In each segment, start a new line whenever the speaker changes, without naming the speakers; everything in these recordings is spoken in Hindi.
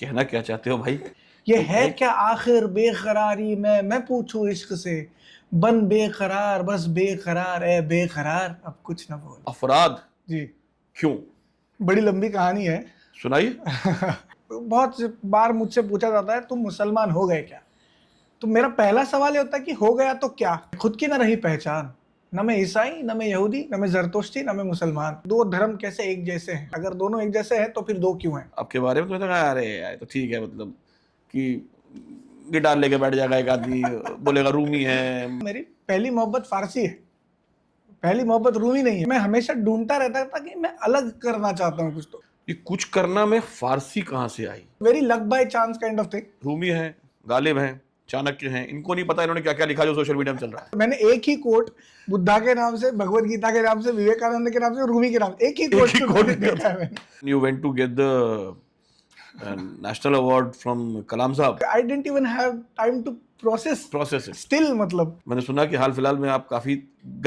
कहना क्या चाहते हो भाई?
ये है क्या आखिर बेकरारी में मैं पूछूं इश्क से बन बेकरार बस बेकरार ए बेकरार अब कुछ ना बोल.
अफराद
जी
क्यों?
बड़ी लंबी कहानी है.
सुनाइए.
बहुत बार मुझसे पूछा जाता है तुम मुसलमान हो गए क्या. तो मेरा पहला सवाल ये होता है कि हो गया तो क्या. खुद की ना रही पहचान. न मैं ईसाई, न मैं यहूदी, न मैं जरतुश्ती, न मैं मुसलमान. दो धर्म कैसे एक जैसे हैं. अगर दोनों एक जैसे हैं तो फिर दो क्यों हैं.
आपके बारे में तो मैंने कहा अरे यार तो ठीक है, मतलब कि गिटार लेके बैठ जाएगा एक आदमी, बोलेगा रूमी है.
मेरी पहली मोहब्बत फारसी है, पहली मोहब्बत रूमी नहीं है. मैं हमेशा ढूंढता रहता था कि मैं अलग करना चाहता हूँ कुछ. तो
ये कुछ करना में फारसी कहाँ से आई?
Very luck by chance kind of thing.
Rumi है, गालिब है, चाणक्य हैं, इनको नहीं पता इन्होंने क्या क्या लिखा जो सोशल मीडिया में चल रहा है.
मैंने एक ही कोट बुद्धा के नाम से, भगवत गीता के नाम से, विवेकानंद के नाम से, रूमी के नाम से, एक ही कोट देखा है मैंने.
You went to get the national award from कलाम साहब.
I didn't even have time to process
Process it.
still. मतलब
मैंने सुना कि हाल फिलहाल में आप काफी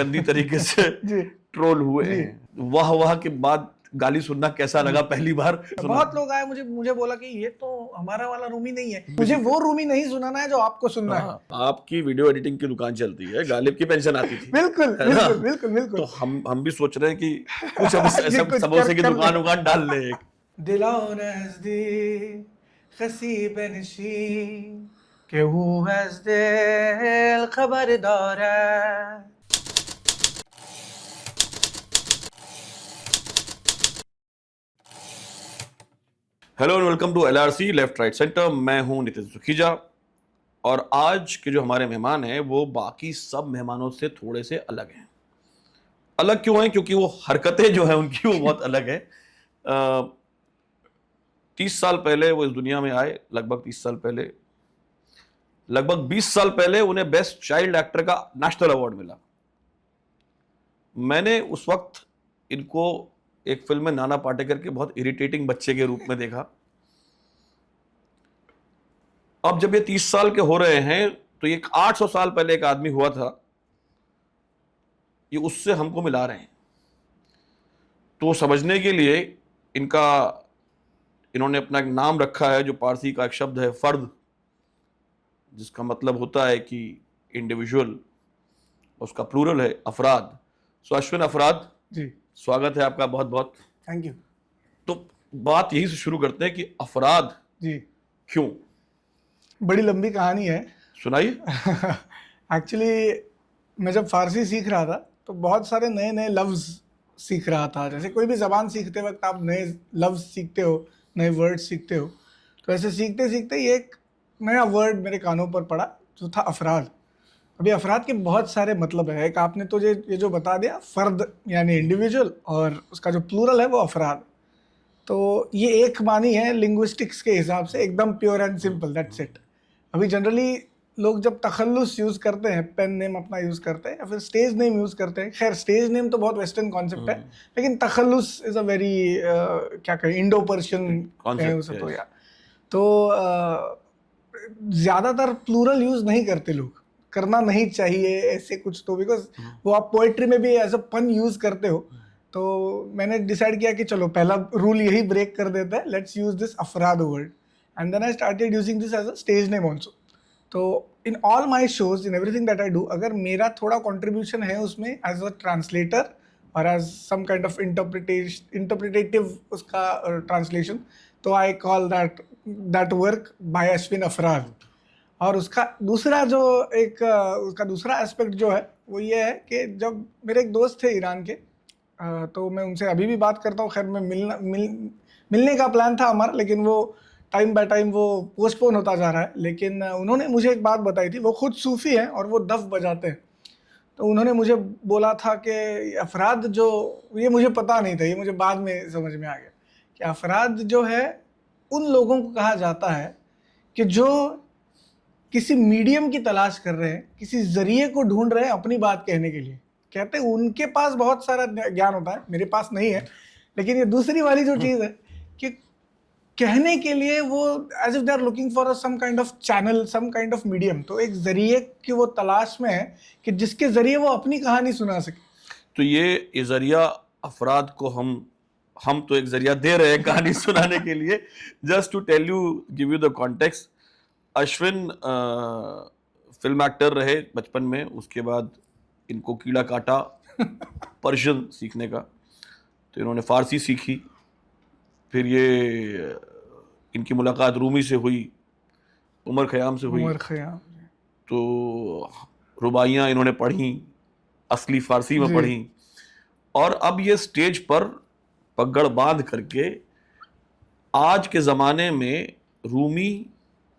गंदी तरीके से
जी
ट्रोल हुए हैं. वाह वाह के बाद गाली सुनना कैसा लगा पहली बार सुना?
बहुत लोग आए मुझे बोला कि ये तो हमारा वाला रूमी नहीं है. मुझे वो रूमी नहीं सुनाना है जो आपको सुनना है.
आपकी वीडियो एडिटिंग की दुकान चलती है, गालिब की पेंशन आती थी.
बिल्कुल
है ना?
बिल्कुल बिल्कुल बिल्कुल.
तो हम भी सोच रहे हैं कि कुछ अब
कुछ
समोसे की
कर
दुकान डाल ले.
दिलो नज़दीक खसी बनशी के वो az दिल खबर दारे.
Hello and welcome to LRC left right centre. मैं हूं नितिन सुखीजा और आज के जो हमारे मेहमान हैं वो बाकी सब मेहमानों से थोड़े से अलग हैं. अलग क्यों हैं? क्योंकि वो हरकतें जो हैं उनकी वो बहुत अलग है. 30 साल पहले वो इस दुनिया में आए, लगभग 30 साल पहले. लगभग 20 साल पहले उन्हें बेस्ट चाइल्ड एक्टर का नेशनल अवार्ड मिला. मैंने उस वक्त इनको एक फिल्म में नाना पाटेकर के बहुत इरिटेटिंग बच्चे के रूप में देखा. अब जब ये 30 साल के हो रहे हैं तो ये 800 साल पहले एक आदमी हुआ था, ये उससे हमको मिला रहे हैं. तो समझने के लिए इन्होंने अपना एक नाम रखा है जो पारसी का एक शब्द है फर्द, जिसका मतलब होता है कि इंडिविजुअल, उसका प्लूरल है अफराद. सो अश्विन अफराद
जी
स्वागत है आपका बहुत बहुत.
Thank you.
तो बात यही से शुरू करते हैं कि अफराद
जी
क्यों?
बड़ी लंबी कहानी है.
सुनाइए.
एक्चुअली मैं जब फारसी सीख रहा था तो बहुत सारे नए नए लफ्ज़ सीख रहा था. जैसे कोई भी ज़बान सीखते वक्त आप नए लफ्ज़ सीखते हो, नए वर्ड सीखते हो. तो ऐसे सीखते सीखते ये एक नया वर्ड मेरे कानों पर पड़ा जो था अफराद. अभी अफराद के बहुत सारे मतलब है. एक आपने तो ये जो बता दिया फ़र्द यानी इंडिविजुअल, और उसका जो प्लूरल है वो अफराद. तो ये एक मानी है लिंग्विस्टिक्स के हिसाब से, एकदम pure and simple, that's it. अभी जनरली लोग जब तखल्लुस यूज़ करते हैं, पेन नेम अपना यूज़ करते हैं या फिर स्टेज नेम यूज़ करते हैं. खैर स्टेज नेम तो बहुत वेस्टर्न कॉन्सेप्ट है, लेकिन तखल्लुस इज़ अ वेरी क्या कहें, इंडो पर्शियन कहें उसे. तो यार तो ज़्यादातर प्लूरल यूज़ नहीं करते लोग, करना नहीं चाहिए ऐसे कुछ. तो बिकॉज वो आप पोएट्री में भी एज अ पन यूज़ करते हो. तो मैंने डिसाइड किया कि चलो पहला रूल यही ब्रेक कर देते हैं, let's use this afrad word. And then I started using this as a stage name also. तो in all my shows, in everything that I do, अगर मेरा थोड़ा कॉन्ट्रीब्यूशन है उसमें एज अ ट्रांसलेटर और as some kind of interpretative उसका ट्रांसलेशन, तो I call that work by Ashwin Afrad. और उसका दूसरा उसका दूसरा एस्पेक्ट जो है वो ये है कि जब मेरे एक दोस्त थे ईरान के, तो मैं उनसे अभी भी बात करता हूँ. खैर मैं मिलने का प्लान था हमारा, लेकिन वो टाइम बाय टाइम वो पोस्टपोन होता जा रहा है. लेकिन उन्होंने मुझे एक बात बताई थी. वो खुद सूफ़ी हैं और वो दफ बजाते हैं. तो उन्होंने मुझे बोला था कि अफराद जो, ये मुझे पता नहीं था, ये मुझे बाद में समझ में आ गया कि अफराद जो है उन लोगों को कहा जाता है कि जो किसी मीडियम की तलाश कर रहे हैं, किसी ज़रिए को ढूंढ रहे हैं अपनी बात कहने के लिए. कहते हैं उनके पास बहुत सारा ज्ञान होता है, मेरे पास नहीं है. लेकिन ये दूसरी वाली जो चीज़ है कि कहने के लिए वो as if they are looking for some kind of channel, some kind of medium, तो एक जरिए की वो तलाश में है कि जिसके जरिए वो अपनी कहानी सुना सके।
तो ये जरिया अफराद को हम तो एक जरिया दे रहे हैं कहानी सुनाने के लिए। Just to tell you, give you the context, Ashwin film actor रहे बचपन में, उसके बाद इनको कीड़ा काटा पर्शियन सीखने का, तो इन्होंने फारसी सीखी, फिर ये इनकी मुलाकात रूमी से हुई, उमर खयाम से हुई,
उमर खयाम,
तो रुबाइयाँ इन्होंने पढ़ी, असली फारसी में
जी।
पढ़ी, और अब ये स्टेज पर पगड़ बांध करके आज के ज़माने में रूमी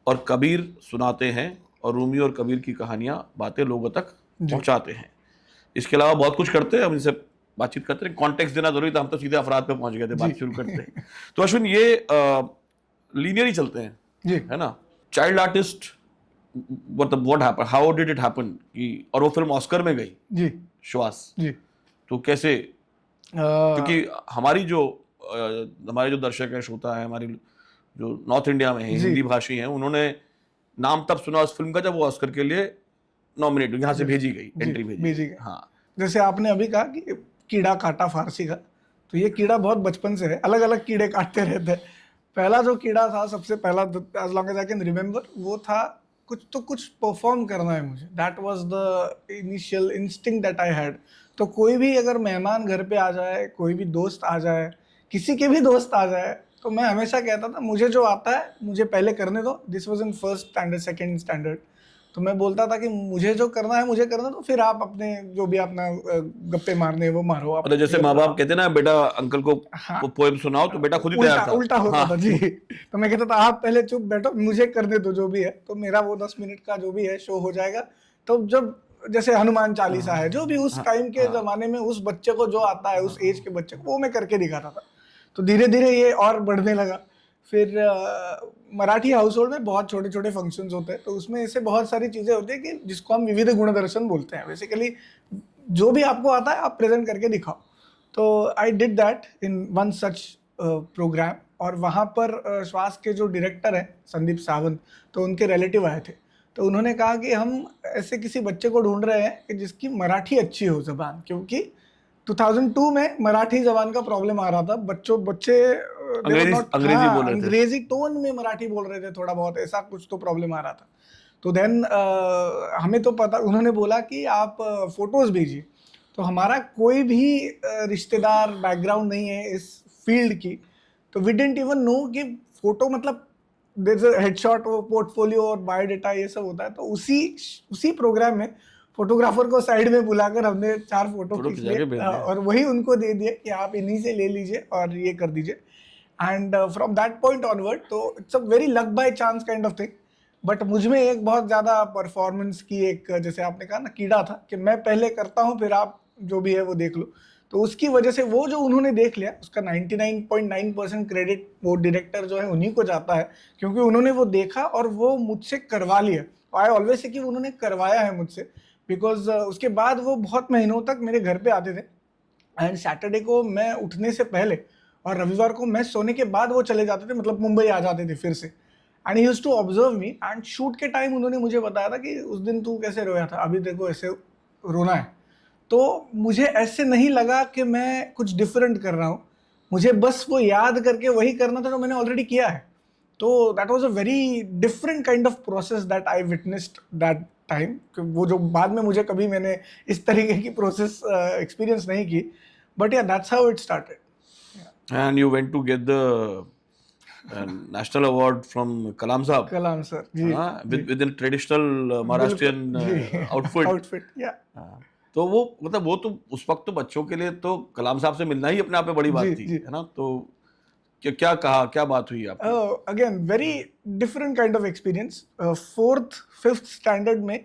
और कबीर सुनाते हैं, और रूमी और कबीर की कहानियाँ, बातें लोगों तक
जी।
पहुँचाते हैं। इसके अलावा बहुत कुछ करते हैं, हम इनसे बातचीत करते हैं। कॉन्टेक्स्ट देना जरूरी था, हम तो सीधे अफराद पे पहुंच गए थे, बात
जी।
शुरू करते हैं। तो अश्विन, ये लीनियर ही चलते हैं,
जी।
है ना? चाइल्ड आर्टिस्ट, मतलब what happen, how did it happen कि, और वो फिल्म ऑस्कर में गई,
जी।
श्वास,
जी।
तो कैसे? क्योंकि हमारे जो दर्शक हैं, श्रोता है, हमारी जो नॉर्थ इंडिया में है,
जी।
हिंदी भाषी हैं, उन्होंने नाम तब सुना उस फिल्म का जब वो ऑस्कर के लिए नॉमिनेट, यहाँ से भेजी गई,
जी,
एंट्री भेजी
भेजी
गई।
गई।
हाँ,
जैसे आपने अभी कहा कि कीड़ा काटा फारसी का, तो ये कीड़ा बहुत बचपन से है, अलग अलग कीड़े काटते रहते हैं। पहला जो कीड़ा था, सबसे पहला, as long as I can remember, वो था कुछ परफॉर्म करना है मुझे। That was the initial instinct that I had. तो कोई भी अगर मेहमान घर पे आ जाए, कोई भी दोस्त आ जाए, किसी के भी दोस्त आ जाए, तो मैं हमेशा कहता था मुझे जो आता है मुझे पहले करने दो। This was in first standard, second standard. तो मैं बोलता था कि मुझे जो करना है मुझे करना, तो फिर आप अपने जो भी अपना गप्पे मारने हैं वो मारो आप।
मतलब जैसे माँ बाप कहते हैं ना, बेटा अंकल को
हाँ।
पोएम सुनाओ, तो बेटा खुद ही तैयार था।
उल्टा होता
हाँ।
था जी। तो मैं कहता था आप पहले चुप बैठो, मुझे करने दो जो भी है। तो मेरा वो 10 मिनट का जो भी है शो हो जाएगा। तो जब जैसे हनुमान चालीसा है, जो भी उस टाइम के जमाने में उस बच्चे को जो आता है, उस एज के बच्चे को, वो मैं करके दिखाता था। तो धीरे धीरे ये और बढ़ने लगा। फिर मराठी हाउस होल्ड में बहुत छोटे छोटे फंक्शंस होते हैं, तो उसमें ऐसे बहुत सारी चीज़ें होती है कि जिसको हम विविध गुण दर्शन बोलते हैं। बेसिकली जो भी आपको आता है आप प्रेजेंट करके दिखाओ। तो I did that in one such programme. और वहाँ पर श्वास के जो डायरेक्टर हैं संदीप सावंत, तो उनके रिलेटिव आए थे। तो उन्होंने कहा कि हम ऐसे किसी बच्चे को ढूंढ रहे हैं कि जिसकी मराठी अच्छी हो ज़बान, क्योंकि 2002 में मराठी जबान का प्रॉब्लम आ रहा था। बच्चे
अंग्रेजी बोल रहे थे,
अंग्रेजी टोन में मराठी बोल रहे थे, थोड़ा बहुत ऐसा कुछ तो प्रॉब्लम आ रहा था। तो देन हमें तो पता, उन्होंने बोला कि आप फोटोज भेजिए। तो हमारा कोई भी रिश्तेदार बैकग्राउंड नहीं है इस फील्ड की, तो वी डिडंट इवन नो कि फोटो मतलब देयर इज अ हेडशॉट, वो पोर्टफोलियो और बायोडाटा ये सब होता है। तो उसी प्रोग्राम में फोटोग्राफर को साइड में बुलाकर हमने 4 फोटो खींच लिए और वही उनको दे दिए कि आप इन्हीं से ले लीजिए और ये कर दीजिए। And from that point onward, तो it's a very luck by chance kind of thing. But मुझ में एक बहुत ज़्यादा परफॉर्मेंस की एक, जैसे आपने कहा ना, कीड़ा था कि मैं पहले करता हूँ फिर आप जो भी है वो देख लो। तो उसकी वजह से वो जो उन्होंने देख लिया, उसका 99.9% क्रेडिट वो डायरेक्टर जो है उन्हीं को जाता है, क्योंकि उन्होंने वो देखा और वो मुझसे करवा लिया। आई ऑलवेज से कि उन्होंने करवाया है मुझसे, बिकॉज उसके बाद वो बहुत महीनों तक मेरे घर पे आते थे। एंड सैटरडे को मैं उठने से पहले और रविवार को मैं सोने के बाद वो चले जाते थे, मतलब मुंबई आ जाते थे फिर से। And he used to observe me. And shoot के टाइम उन्होंने मुझे बताया था कि उस दिन तू कैसे रोया था, अभी देखो ऐसे रोना है। तो मुझे ऐसे नहीं लगा कि मैं कुछ डिफरेंट कर रहा हूँ, मुझे बस वो याद करके वही करना था जो मैंने ऑलरेडी किया है। तो that was a very different kind of process that I witnessed that time. वो जो बाद में मुझे कभी मैंने इस तरीके की प्रोसेस एक्सपीरियंस नहीं की, but yeah that's how it started.
And you went to get the national award from Kalam sahab.
Kalam sir ji,
with in traditional Maharashtrian
outfit yeah.
तो वो मतलब वो तो उस वक्त तो बच्चों के लिए तो कलाम साहब से मिलना ही अपने आप में बड़ी बात थी, है ना? तो क्या कहा, क्या बात हुई आपकी?
Again very different kind of experience. 4th 5th standard में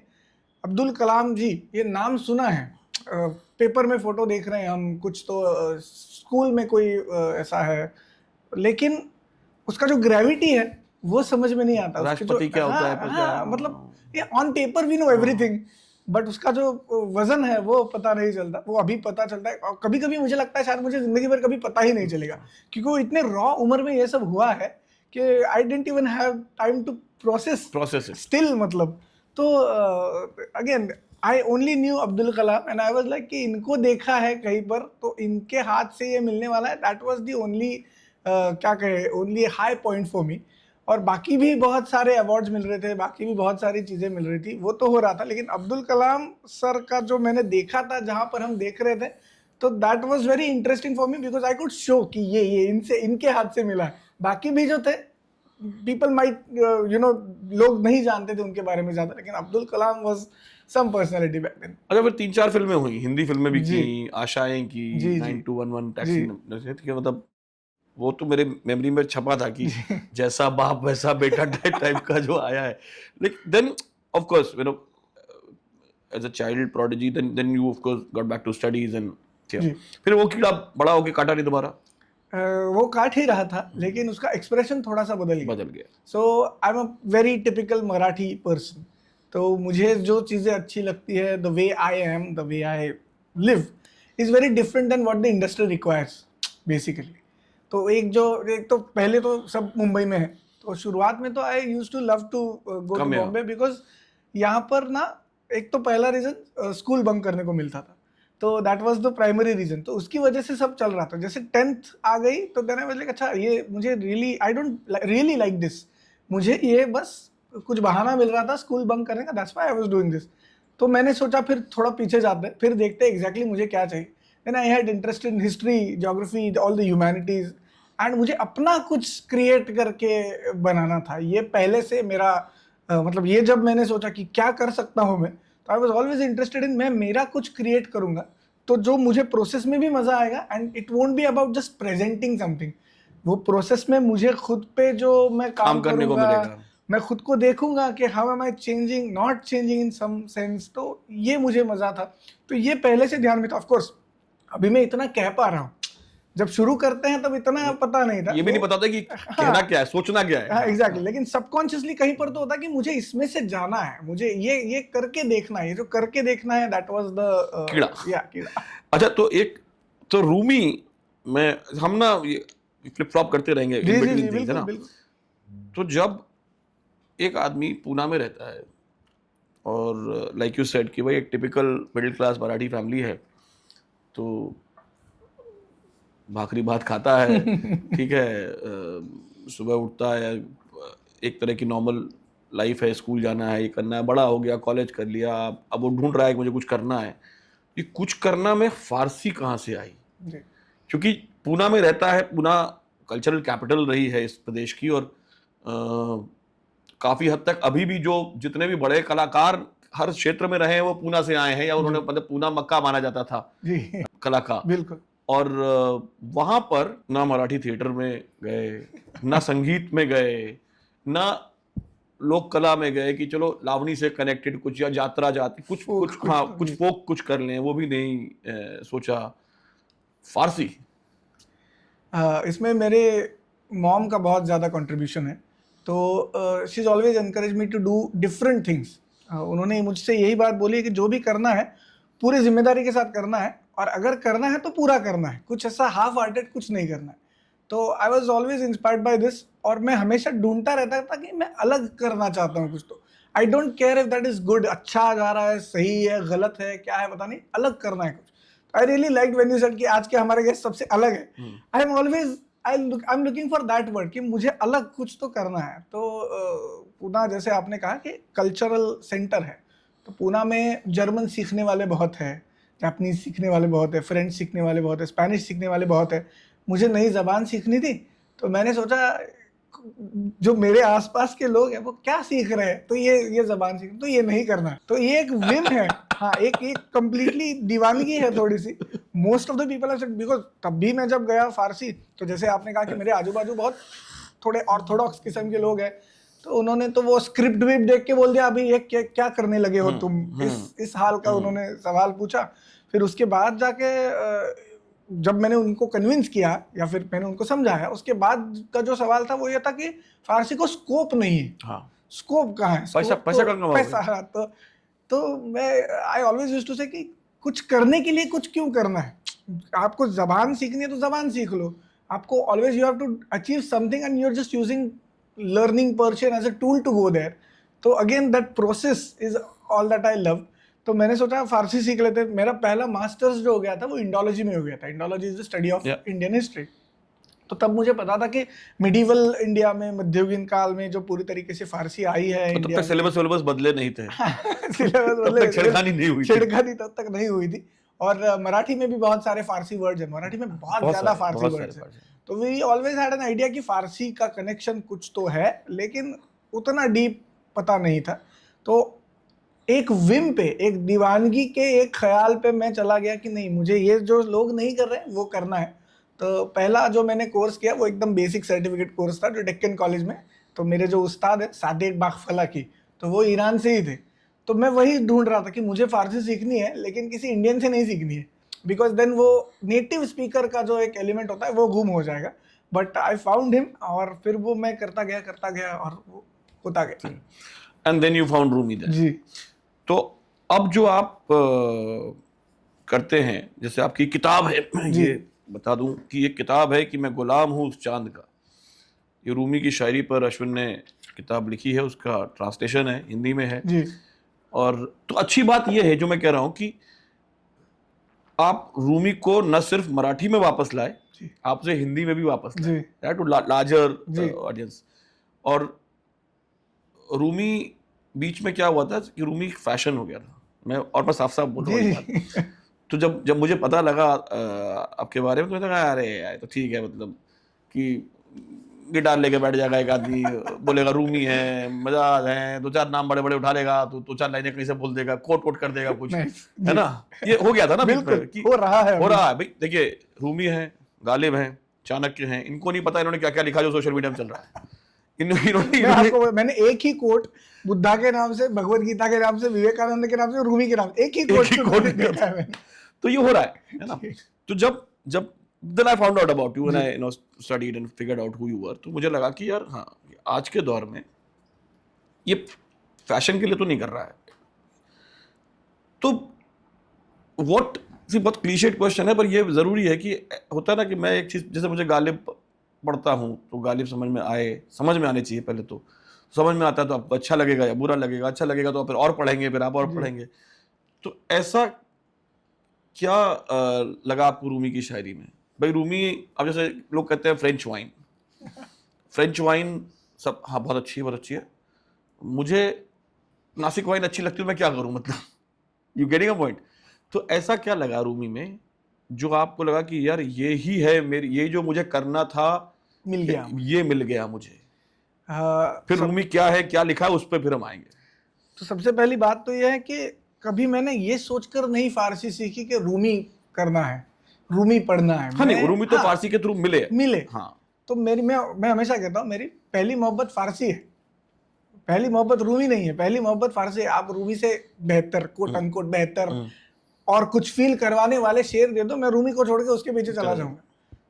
अब्दुल कलाम जी ये नाम सुना है, पेपर में फोटो देख रहे हैं हम, कुछ तो स्कूल में कोई ऐसा है, लेकिन उसका जो ग्रेविटी है वो समझ में नहीं आता।
राष्ट्रपति क्या होता है,
हाँ, मतलब ये on paper we know everything, but उसका जो वजन है वो पता नहीं चलता। वो अभी पता चलता है, और कभी कभी मुझे लगता है शायद मुझे जिंदगी भर कभी पता ही नहीं चलेगा, क्योंकि वो इतने रॉ उम्र में ये सब हुआ है कि I didn't even have time to process
process
still, मतलब तो again I only knew Abdul Kalam and I was like कि इनको देखा है कहीं पर तो इनके हाथ से ये मिलने वाला है, दैट वाज दी ओनली क्या कहे only high point for me. और बाकी भी बहुत सारे अवार्ड्स मिल रहे थे, बाकी भी बहुत सारी चीज़ें मिल रही थी, वो तो हो रहा था, लेकिन अब्दुल कलाम सर का जो मैंने देखा था जहाँ पर हम देख रहे थे, तो that was very interesting for me because I could show कि ये इनसे इनके हाथ से मिला है। बाकी भी जो थे पीपल माइट लोग नहीं जानते थे उनके बारे में ज़्यादा, लेकिन Abdul Kalam was some personality back then.
अच्छा, फिर 3-4 फिल्में हुई, हिंदी फिल्में भी
जी।
की, आशाएं की,
जी, जी।
9211
जी।
टैक्सी, ठीक है, मतलब वो तो मेरे मेमोरी में छपा था कि
जी।
जैसा बाप वैसा बेटा टाइप का जो आया है। लेकिन then of course as a child prodigy, then you of course got back to studies and
जी।
फिर वो कीड़ा बड़ा होके काटा नहीं दोबारा?
वो काट ही रहा था, लेकिन उसका एक्सप्रेशन थोड़ा सा बदल गया।
बदल गया।
So I am a very typical Marathi person, तो मुझे जो चीज़ें अच्छी लगती है, the way I am, the way I live is very different then what the industry requires basically. तो एक तो पहले तो सब मुंबई में है, तो शुरुआत में तो I use to love to go to
Come here.
Bombay because यहाँ पर ना, एक तो पहला रीज़न स्कूल बंक करने को मिलता था, तो that was the primary reason, तो उसकी वजह से सब चल रहा था। जैसे 10th आ गई तो देन आई वाज लाइक अच्छा ये मुझे really I don't really like this, मुझे ये बस कुछ बहाना मिल रहा था स्कूल बंक करने का, that's why I was doing this. तो मैंने सोचा फिर थोड़ा पीछे जाते हैं, फिर देखते हैं एग्जैक्टली मुझे क्या चाहिए। Then I had interest in history, geography, all the humanities, and मुझे अपना कुछ क्रिएट करके बनाना था। ये पहले से मेरा मतलब ये जब मैंने सोचा कि क्या कर सकता हूँ मैं, तो I was always interested in मैं मेरा कुछ क्रिएट करूंगा तो जो मुझे प्रोसेस में भी मजा आएगा, and it won't be about just presenting something. वो प्रोसेस में मुझे खुद पे जो मैं काम
करने को
करूंगा,
मिलेगा।
मैं खुद को देखूंगा कि how am I changing, not changing in some sense, तो ये मुझे मजा था। तो ये पहले से ध्यान में था। ऑफ कोर्स अभी मैं इतना कह पा रहा हूँ, जब शुरू करते हैं तब इतना पता नहीं था,
ये भी नहीं पता था कि कहना क्या है, सोचना क्या है।
हाँ एग्जैक्टली, लेकिन सबकॉन्शियसली कहीं पर तो होता कि मुझे इसमें से जाना है, मुझे ये करके देखना है, ये जो करके देखना है, दैट वाज द
कीड़ा।
कीड़ा।
अच्छा, तो एक तो रूमी में हम ना ये फ्लिप फ्लॉप करते रहेंगे
जी
इन
जी
बिटवीन
जी
थिंग्स, है
बिल्कुल
ना?
बिल्कुल।
तो जब एक आदमी पूना में रहता है और लाइक यू सेड कि भाई एक typical middle class Marathi family है, तो भाकरी भात खाता है, ठीक है, सुबह उठता है, एक तरह की नॉर्मल लाइफ है, स्कूल जाना है, ये करना है, बड़ा हो गया, कॉलेज कर लिया, अब वो ढूंढ रहा है कि मुझे कुछ करना है। ये कुछ करना में फारसी कहाँ से आई?
जी
क्योंकि पूना में रहता है, पूना कल्चरल कैपिटल रही है इस प्रदेश की, और काफ़ी हद तक अभी भी जो जितने भी बड़े कलाकार हर क्षेत्र में रहे हैं वो पूना से आए हैं, या उन्होंने मतलब पूना मक्का माना जाता था
जी
कला का।
बिल्कुल।
और वहाँ पर ना मराठी थिएटर में गए, ना संगीत में गए, ना लोक कला में गए कि चलो लावणी से कनेक्टेड कुछ या यात्रा जाती कुछ
Folk
कुछ
कुछ
हाँ
तो
कुछ
नहीं।
फोक कुछ कर लें, वो भी नहीं सोचा। फारसी।
इसमें मेरे मॉम का बहुत ज़्यादा कंट्रीब्यूशन है, तो she is always encourage me to do different things. उन्होंने मुझसे यही बात बोली है कि जो भी करना है पूरी जिम्मेदारी के साथ करना है, और अगर करना है तो पूरा करना है, कुछ ऐसा हाफ हार्टेड कुछ नहीं करना है। तो I was always inspired by this, और मैं हमेशा ढूंढता रहता था कि मैं अलग करना चाहता हूँ कुछ। तो I don't care if that is good, अच्छा जा रहा है, सही है, गलत है, क्या है पता नहीं, अलग करना है कुछ। I really like when you said कि आज के हमारे गेस्ट सबसे अलग है। I am always I am looking for that word कि मुझे अलग कुछ तो करना है। तो पूना, जैसे आपने कहा कि कल्चरल सेंटर है, तो पूना में जर्मन सीखने वाले बहुत हैं, जापानीज सीखने वाले बहुत है, फ्रेंच सीखने वाले बहुत है, स्पेनिश सीखने वाले बहुत है। मुझे नई ज़बान सीखनी थी, तो मैंने सोचा जो मेरे आसपास के लोग हैं वो क्या सीख रहे हैं, तो ये ज़बान सीख, तो ये नहीं करना है। तो ये एक विम है, हाँ एक कंप्लीटली दीवानगी है थोड़ी सी। Most of the people have said, because तब भी मैं जब गया फारसी, तो जैसे आपने कहा कि मेरे आजू बाजू बहुत थोड़े ऑर्थोडॉक्स किस्म के लोग हैं, तो उन्होंने तो वो स्क्रिप्ट विप देख के बोल दिया अभी ये क्या करने लगे हो तुम, इस हाल का उन्होंने सवाल पूछा। फिर उसके बाद जाके जब मैंने उनको कन्विंस किया या फिर मैंने उनको समझाया, उसके बाद का जो सवाल था वो ये था कि फारसी को स्कोप नहीं है।
हाँ,
स्कोप कहाँ है?
पैसा
स्कोप
पैसा
तो
कहाँ कमाओगे?
पैसा, हाँ, तो मैं आई ऑलवेज यूज्ड टू से कि कुछ करने के लिए कुछ क्यों करना है? आपको जबान सीखनी है तो जबान सीख लो। आपको always you have to achieve something and you are just using learning Persian as a tool to go there. तो again that process is all that I love. तो मैंने सोचा फारसी सीख लेते. मेरा पहला मास्टर्स जो हो गया था वो इंडोलॉजी में हो गया था. Indology is the study of Indian history. तो तब मुझे पता था कि मिडिवल इंडिया में, मध्ययुगीन काल में जो पूरी तरीके से फारसी आई है
तो
इंडिया
तब तक सिलेबस बदले नहीं थे.
सिलेबस बदले,
छेड़खानी नहीं हुई,
छेड़खानी तब तक नहीं हुई थी. और मराठी में भी बहुत सारे फारसी वर्ड्स हैं. मराठी में बहुत ज्यादा फारसी वर्ड्स हैं. तो we always had an idea कि फारसी का कनेक्शन कुछ तो है, लेकिन उतना डीप पता नहीं था. तो एक विम पे, एक दीवानगी के एक ख्याल पे मैं चला गया कि नहीं, मुझे ये जो लोग नहीं कर रहे हैं वो करना है. तो पहला जो मैंने कोर्स किया वो एकदम बेसिक सर्टिफिकेट कोर्स था, जो डेक्कन कॉलेज में. तो मेरे जो उस्ताद है सादिक बागफला की, तो वो ईरान से ही थे. तो मैं वही ढूंढ रहा था कि मुझे फारसी सीखनी है, लेकिन किसी इंडियन से नहीं सीखनी है, बिकॉज देन वो नेटिव स्पीकर का जो एक एलिमेंट होता है वो गुम हो जाएगा. बट आई फाउंड हिम, और फिर वो मैं करता गया और वो होता गया.
And then you found Rumi then.
जी.
तो अब जो आप करते हैं, जैसे आपकी किताब है, ये बता दूं कि एक किताब है कि मैं गुलाम हूँ उस चांद का. ये रूमी की शायरी पर अश्विन ने किताब लिखी है, उसका ट्रांसलेशन है, हिंदी में है
जी.
और तो अच्छी बात ये है जो मैं कह रहा हूँ कि आप रूमी को न सिर्फ मराठी में वापस लाए, आपसे हिंदी में भी वापस लाए, टू लार्जर ऑडियंस. और रूमी बीच में क्या हुआ था कि रूमी फैशन हो गया था. मैं साफ बोल रहा हूँ. तो जब मुझे पता लगा आपके बारे में, तो मैंने कहा अरे यार तो ठीक है, मतलब कि गिटार लेके बैठ जाएगा एक आदमी, बोलेगा रूमी है, मजाज है, दो चार नाम बड़े बड़े उठा लेगा, तो दो चार लाइनें कहीं से बोल देगा, कोट कर देगा कुछ, है ना. ये हो गया था ना.
बिल्कुल हो रहा है
भाई. देखिए, रूमी है, गालिब हैं, चाणक्य हैं, इनको नहीं पता इन्होंने क्या क्या लिखा जो सोशल मीडिया में चल रहा है.
मैंने एक ही कोट बुद्धा के नाम से, भगवत गीता के नाम से, विवेकानंद के नाम से, रूमी के नाम से, एक ही कोट देखा है.
तो ये हो रहा है ना. तो जब then I found out about you and I studied and figured out who you were. तो मुझे लगा कि यार हाँ, आज के दौर में ये फैशन के लिए तो नहीं कर रहा है. तो बहुत क्लीशेड क्वेश्चन है, पर ये जरूरी है कि होता है ना कि मैं एक चीज, जैसे मुझे गालिब पढ़ता हूँ तो गालिब समझ में आने चाहिए. पहले तो समझ में आता है तो आपको अच्छा लगेगा या बुरा लगेगा. अच्छा लगेगा तो आप फिर और पढ़ेंगे, फिर आप और पढ़ेंगे. तो ऐसा क्या लगा आपको रूमी की शायरी में? भाई रूमी, अब जैसे लोग कहते हैं फ्रेंच वाइन सब, हाँ बहुत अच्छी है. मुझे नासिक वाइन अच्छी लगती है, मैं क्या करूं, मतलब यू गेटिंग अ पॉइंट. तो ऐसा क्या लगा रूमी में जो आपको लगा कि यार ये ही है मेरी, ये जो मुझे करना था मिल गया मुझे. फिर रूमी क्या है, क्या लिखा है, उस पर फिर हम आएंगे.
तो सबसे पहली बात तो यह है कि कभी मैंने ये सोचकर नहीं फारसी सीखी कि रूमी करना है, रूमी पढ़ना है.
हाँ, नहीं, रूमी तो फारसी के थ्रू मिले. हाँ.
तो मैं हमेशा कहता हूँ मेरी पहली मोहब्बत फारसी है, पहली मोहब्बत रूमी नहीं है, पहली मोहब्बत फारसी है. आप रूमी से बेहतर, कोट अनकोट बेहतर और कुछ फील करवाने वाले शेर दे दो, मैं रूमी को छोड़ के उसके पीछे चला जाऊंगा.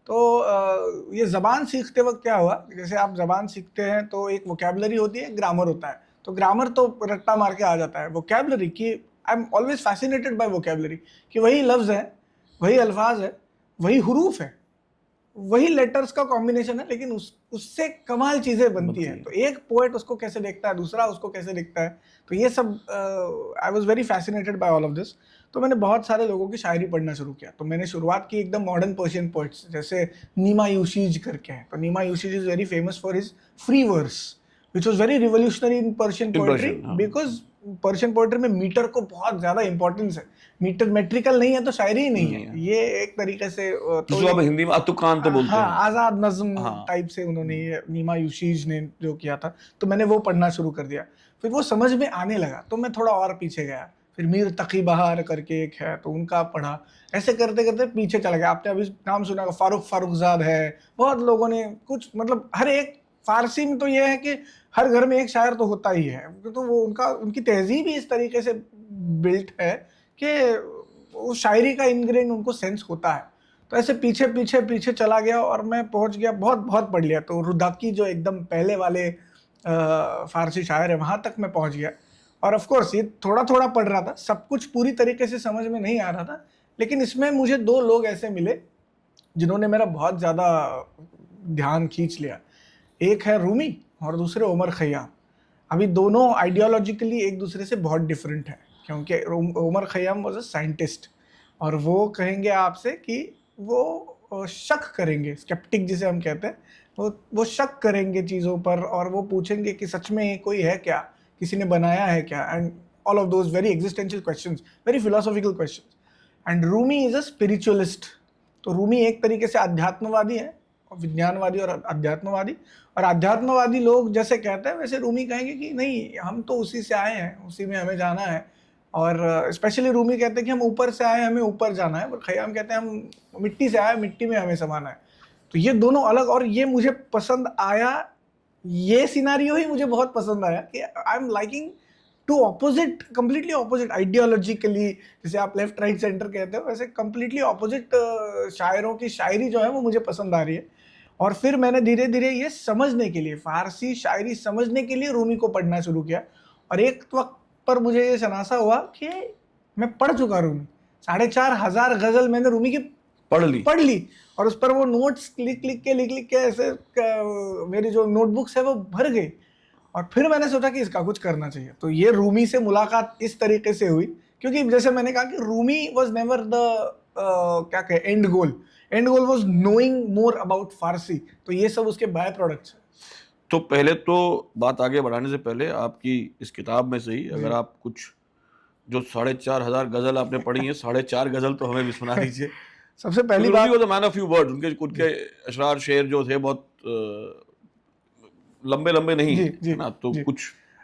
तो ये जबान सीखते वक्त क्या हुआ, जैसे आप जबान सीखते हैं तो एक वोकैबुलरी होती है, ग्रामर होता है. तो ग्रामर तो रट्टा मार के आ जाता है. वोकैबुलरी की I am always fascinated by vocabulary, कि वही लफ्ज है, वही अल्फाज है, वही हुरूफ है, वही लेटर्स का कॉम्बिनेशन है, लेकिन उससे कमाल चीजें बनती हैं. तो एक पोएट उसको कैसे देखता है, दूसरा उसको कैसे देखता है. तो ये सब I was very fascinated by all of this. तो मैंने बहुत सारे लोगों की शायरी पढ़ना शुरू किया. तो मैंने शुरुआत की एकदम मॉडर्न पर्शियन पोएट्स, जैसे नीमा यूशीज करके हैं. तो Nima Yushij is very famous for his free verse, which was very revolutionary in Persian poetry, because Persian poetry में मीटर को बहुत ज्यादा इंपॉर्टेंस है. मीटर मेट्रिकल नहीं है तो शायरी ही नहीं है. ये एक तरीके से
तो जो अब हिंदी में अतुकान तो बोलते हैं,
आजाद नज्म टाइप से उन्होंने ये नीमा यूशीज ने जो किया था. तो मैंने वो पढ़ना शुरू कर दिया. फिर वो समझ में आने लगा तो मैं थोड़ा और पीछे गया. फिर मीर तकी बहार करके एक है, तो उनका पढ़ा. ऐसे करते करते पीछे चला गया. आपने अभी नाम सुना, फारूकजाद है, बहुत लोगों ने कुछ, मतलब हर एक फारसी में तो ये है कि हर घर में एक शायर तो होता ही है. तो वो उनकी तहजीब ही इस तरीके से बिल्ट है कि वो शायरी का इनग्रेन उनको सेंस होता है. तो ऐसे पीछे चला गया और मैं पहुंच गया, बहुत पढ़ लिया. तो रुदाकी जो एकदम पहले वाले फारसी शायर है, वहाँ तक मैं पहुंच गया. और ऑफ कोर्स ये थोड़ा पढ़ रहा था, सब कुछ पूरी तरीके से समझ में नहीं आ रहा था. लेकिन इसमें मुझे 2 लोग ऐसे मिले जिन्होंने मेरा बहुत ज़्यादा ध्यान खींच लिया. एक है रूमी और दूसरे उमर खयाम। अभी दोनों आइडियोलॉजिकली एक दूसरे से बहुत डिफरेंट है, क्योंकि Omar Khayyam was a scientist, और वो कहेंगे आपसे कि वो शक करेंगे, स्केप्टिक जिसे हम कहते हैं, वो शक करेंगे चीज़ों पर, और वो पूछेंगे कि सच में कोई है क्या, किसी ने बनाया है क्या, and all of those very existential questions, very philosophical questions. And Rumi is a spiritualist. तो रूमी एक तरीके से अध्यात्मवादी है, विज्ञानवादी और अध्यात्मवादी। और अध्यात्मवादी लोग जैसे कहते हैं वैसे रूमी कहेंगे कि नहीं, हम तो उसी से आए हैं, उसी में हमें जाना है। और स्पेशली रूमी कहते हैं कि हम ऊपर से आए हैं, हमें ऊपर जाना है, और खयाम कहते हैं हम मिट्टी से आए, मिट्टी में हमें समाना है। तो ये दोनों अलग, और ये मुझे पसंद आया, ये सिनारियो ही मुझे बहुत पसंद आया कि I am liking to opposite, completely opposite ideologically, जैसे आप लेफ्ट राइट सेंटर कहते हो, वैसे कंप्लीटली ऑपोजिट शायरों की शायरी जो है वो मुझे पसंद आ रही है। और फिर मैंने धीरे धीरे ये समझने के लिए, फारसी शायरी समझने के लिए रूमी को पढ़ना शुरू किया। और एक वक्त पर मुझे ये शनासा हुआ कि मैं पढ़ चुका रूमी, 4,500 गज़ल मैंने रूमी की पढ़ ली, और उस पर वो नोट्स लिख लिख के ऐसे मेरी जो नोटबुक्स है वो भर गई। और फिर मैंने सोचा कि इसका कुछ करना चाहिए। तो ये रूमी से मुलाकात इस तरीके से हुई, क्योंकि जैसे मैंने कहा कि रूमी वाज नेवर द क्या कहे and goal was knowing more about Farsi. तो ये सब उसके बाय प्रोडक्ट्स हैं।
तो पहले तो बात आगे बढ़ाने से पहले आपकी इस किताब में से ही अगर आप कुछ जो 4,500 गजल आपने पढ़ी है, 4.5 गजल तो हमें भी सुना दीजिए।
सबसे पहली बात,
Rumi was a man of few words, उनके अशरार शेर जो थे बहुत लंबे लंबे नहीं
जी,
है
जी,
ना, तो
जी।
कुछ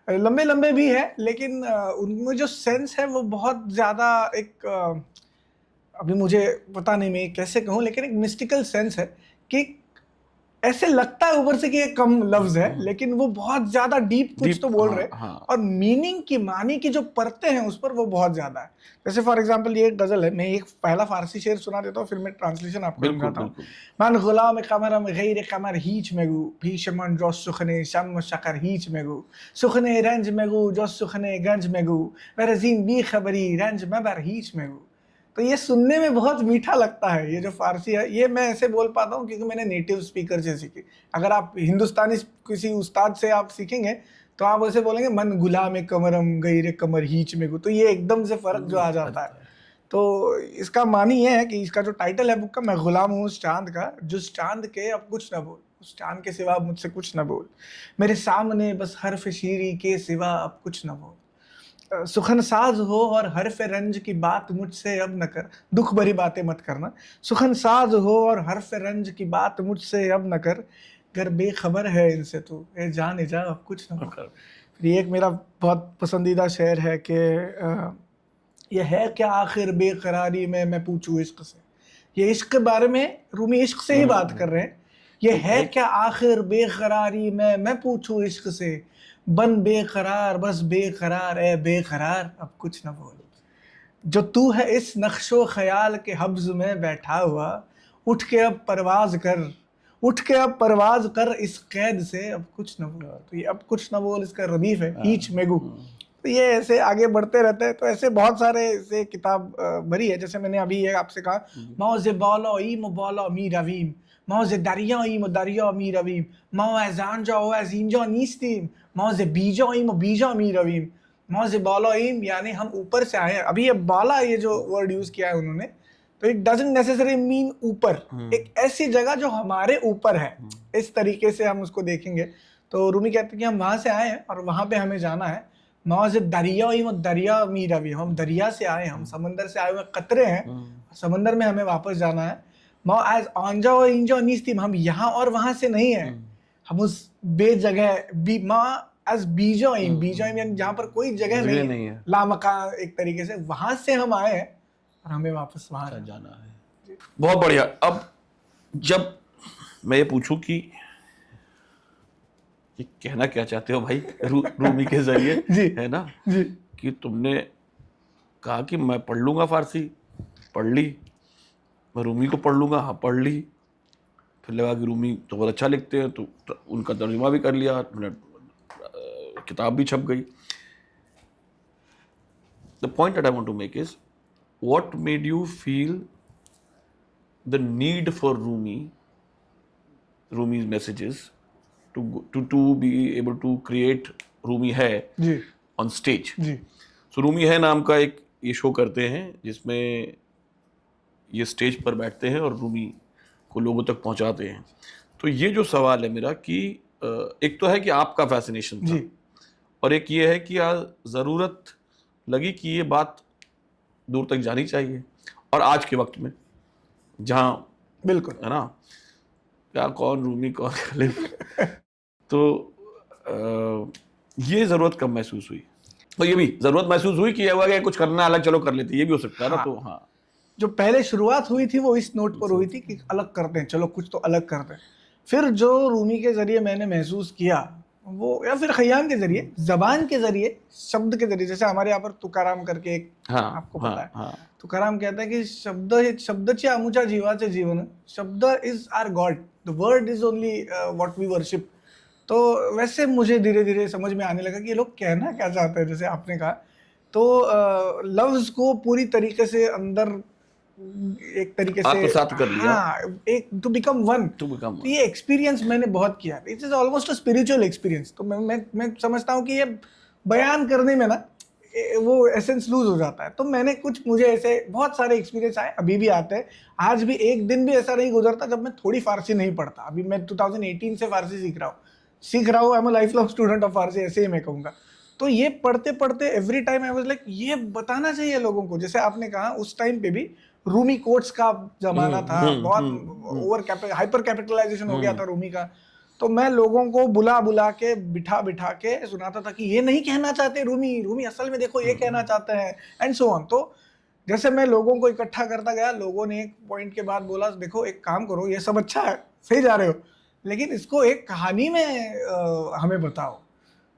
लंबे लंबे भी है, लेकिन उनमें जो सेंस है वो बहुत ज़्यादा एक अभी मुझे पता नहीं मैं कैसे कहूँ, लेकिन एक मिस्टिकल सेंस है कि ऐसे लगता है ऊपर से कि ये कम लफ्ज है, लेकिन वो बहुत ज्यादा डीप कुछ तो बोल रहे हैं।
हाँ।
और मीनिंग की, मानी की जो परतें हैं उस पर वो बहुत ज्यादा है। जैसे फॉर एग्जांपल ये एक गजल है, मैं एक पहला फारसी शेर सुना देता हूँ, फिर मैं ट्रांसलेशन आपको समझाता हूँ। मन गुलाम कमरम गैर कमर हीच मेगू भीषमन जो सुखने शम शकर हीच मेगू सुखने रंज मेगू जो सुखने गंज मेगू वरजीन बी खबरी रंज मबर हीच मेगू। तो ये सुनने में बहुत मीठा लगता है। ये जो फारसी है, ये मैं ऐसे बोल पाता हूँ क्योंकि मैंने नेटिव स्पीकर से सीखी। अगर आप हिंदुस्तानी किसी उस्ताद से आप सीखेंगे तो आप ऐसे बोलेंगे मन गुलाम कमरम गैर कमर हीच में, तो ये एकदम से फर्क जो आ जाता है। तो इसका मानी ये है कि इसका जो टाइटल है बुक का, मैं गुलाम हूँ उस चांद का जिस चांद के अब कुछ ना बोल, उस चांद के सिवा मुझसे कुछ ना बोल, मेरे सामने बस हर्फ शीरी के सिवा अब कुछ ना बोल, सुखन साज हो और हर्फ रंज की बात मुझसे अब न कर, दुख भरी बातें मत करना, सुखन साज हो और हर्फ रंज की बात मुझसे अब न कर, गर बेखबर है इनसे तू ए जाने जा अब कुछ न कर। फिर ये एक मेरा बहुत पसंदीदा शेर है कि ये है क्या आखिर बेकरारी में मैं पूछूं इश्क से। ये इश्क के बारे में रूमी इश्क से ही बात कर रहे हैं। ये है क्या आखिर बेकरारी में मैं पूछूं इश्क से, बन बेकरार बस बेकरार ए बेकरार अब कुछ न बोल, जो तू है इस नक्शो ख्याल के हब्स में बैठा हुआ, उठ के अब परवाज कर, उठ के अब परवाज कर इस कैद से अब कुछ न बोल। तो ये अब कुछ न बोल इसका रदीफ है हीच मेगू। तो ये ऐसे आगे बढ़ते रहते हैं। तो ऐसे बहुत सारे ऐसे किताब भरी है। जैसे मैंने अभी ये आपसे कहा, मौजे बालो ईम बालो मी रवीम, मौजे दरिया ईम दरिया मी रवीम, मौ जानजा ओ जिंजा नीस्तीम, मौजे बीजा ईम बीजा मी रवीम, मौजे बालो ईम यानी हम ऊपर से आए हैं। अभी ये बाला ये जो वर्ड यूज किया है उन्होंने, तो इट डजंट नेसेसरी मीन ऊपर, एक ऐसी जगह जो हमारे ऊपर है, इस तरीके से हम उसको देखेंगे। तो रूमी कहते हैं कि हम वहां से आए हैं और वहां पे हमें जाना है। मौजे दरिया ही दरिया मी रवि, हम दरिया से आए, हम समंदर से आए हुए कतरे हैं, समंदर में हमें वापस जाना है। माँ एज आंजा और इंजा नीस्तीम, हम यहाँ और वहां से नहीं है, हम उस बेजगह बी माँ एज बीजोइम, बीजोइम यानी जहाँ पर कोई जगह नहीं है, लामका एक तरीके से, वहां से हम आए हैं और हमें वापस वहां
जाना है। बहुत बढ़िया। अब जब मैं ये पूछूं कि ये कहना क्या चाहते हो भाई रूमी के जरिए, है ना
जी,
कि तुमने कहा कि मैं पढ़ लूंगा फारसी, पढ़ ली, मैं रूमी को पढ़ लूंगा, हाँ पढ़ ली, फिर लगा कि रूमी तो बहुत अच्छा लिखते हैं, तो उनका तर्जुमा भी कर लिया, किताब भी छप गई। The point that I want to make is what made you feel the need for Rumi's messages to be able to create Rumi है
जी
on stage.
Ji
So Rumi है नाम का एक ये शो करते हैं जिसमें ये स्टेज पर बैठते हैं और रूमी को लोगों तक पहुंचाते हैं. तो ये जो सवाल है मेरा कि एक तो है कि आपका फैसिनेशन था
जी
और एक ये है कि यार ज़रूरत लगी कि ये बात दूर तक जानी चाहिए. और आज के वक्त में जहाँ
बिल्कुल
है ना क्या कौन रूमी कौन खलीफ तो ये ज़रूरत कब महसूस हुई. और ये भी ज़रूरत महसूस हुई कि ये हुआ कि कुछ करना है अलग चलो कर लेते, ये भी हो सकता है ना.
हाँ.
तो हाँ
जो पहले शुरुआत हुई थी वो इस नोट पर हुई थी कि अलग करते हैं, चलो कुछ तो अलग करते हैं. फिर जो रूमी के जरिए मैंने महसूस किया वो, या फिर खयाम के जरिए, जबान के जरिए, शब्द के जरिए, जैसे हमारे यहाँ पर तुकाराम करके एक
हाँ
आपको पता है.
हाँ
तुकाराम कहता है कि शब्दचे आमुच्या जीवाचे जीवन, शब्द is our God, the word is only what we worship. तो वैसे मुझे धीरे धीरे समझ में आने लगा कि ये लोग कहना क्या चाहते हैं. जैसे आपने कहा तो लफ्ज को पूरी तरीके से अंदर एक तरीके से
आत्मसात कर लिया.
हाँ, एक two become one.
Two become
तो ये एक्सपीरियंस मैंने बहुत किया. It is almost a spiritual experience. तो मैं समझता हूँ कि ये बयान करने में ना वो एसेंस लूज हो जाता है. तो मैंने कुछ, मुझे ऐसे बहुत सारे एक्सपीरियंस आए, अभी भी आते हैं. आज भी एक दिन भी ऐसा नहीं गुजरता जब मैं थोड़ी फारसी नहीं पढ़ता. अभी मैं 2018 से फारसी सीख रहा हूँ. I am a lifelong student of Farsi, ऐसे ही मैं कहूँगा. तो ये पढ़ते पढ़ते every time I was like ये बताना चाहिए लोगों को. जैसे आपने कहा उस टाइम पे भी रूमी कोट्स का जमाना था, बहुत ओवर हाइपर कैपिटलाइजेशन हो गया था रूमी का. तो मैं लोगों को बुला बुला के बिठा बिठा के सुनाता था कि ये नहीं कहना चाहते रूमी असल में देखो ये कहना चाहते हैं, एंड सो ऑन. तो जैसे मैं लोगों को इकट्ठा करता गया, लोगों ने एक पॉइंट के बाद बोला देखो एक काम करो, ये सब अच्छा है, सही जा रहे हो, लेकिन इसको एक कहानी में हमें बताओ.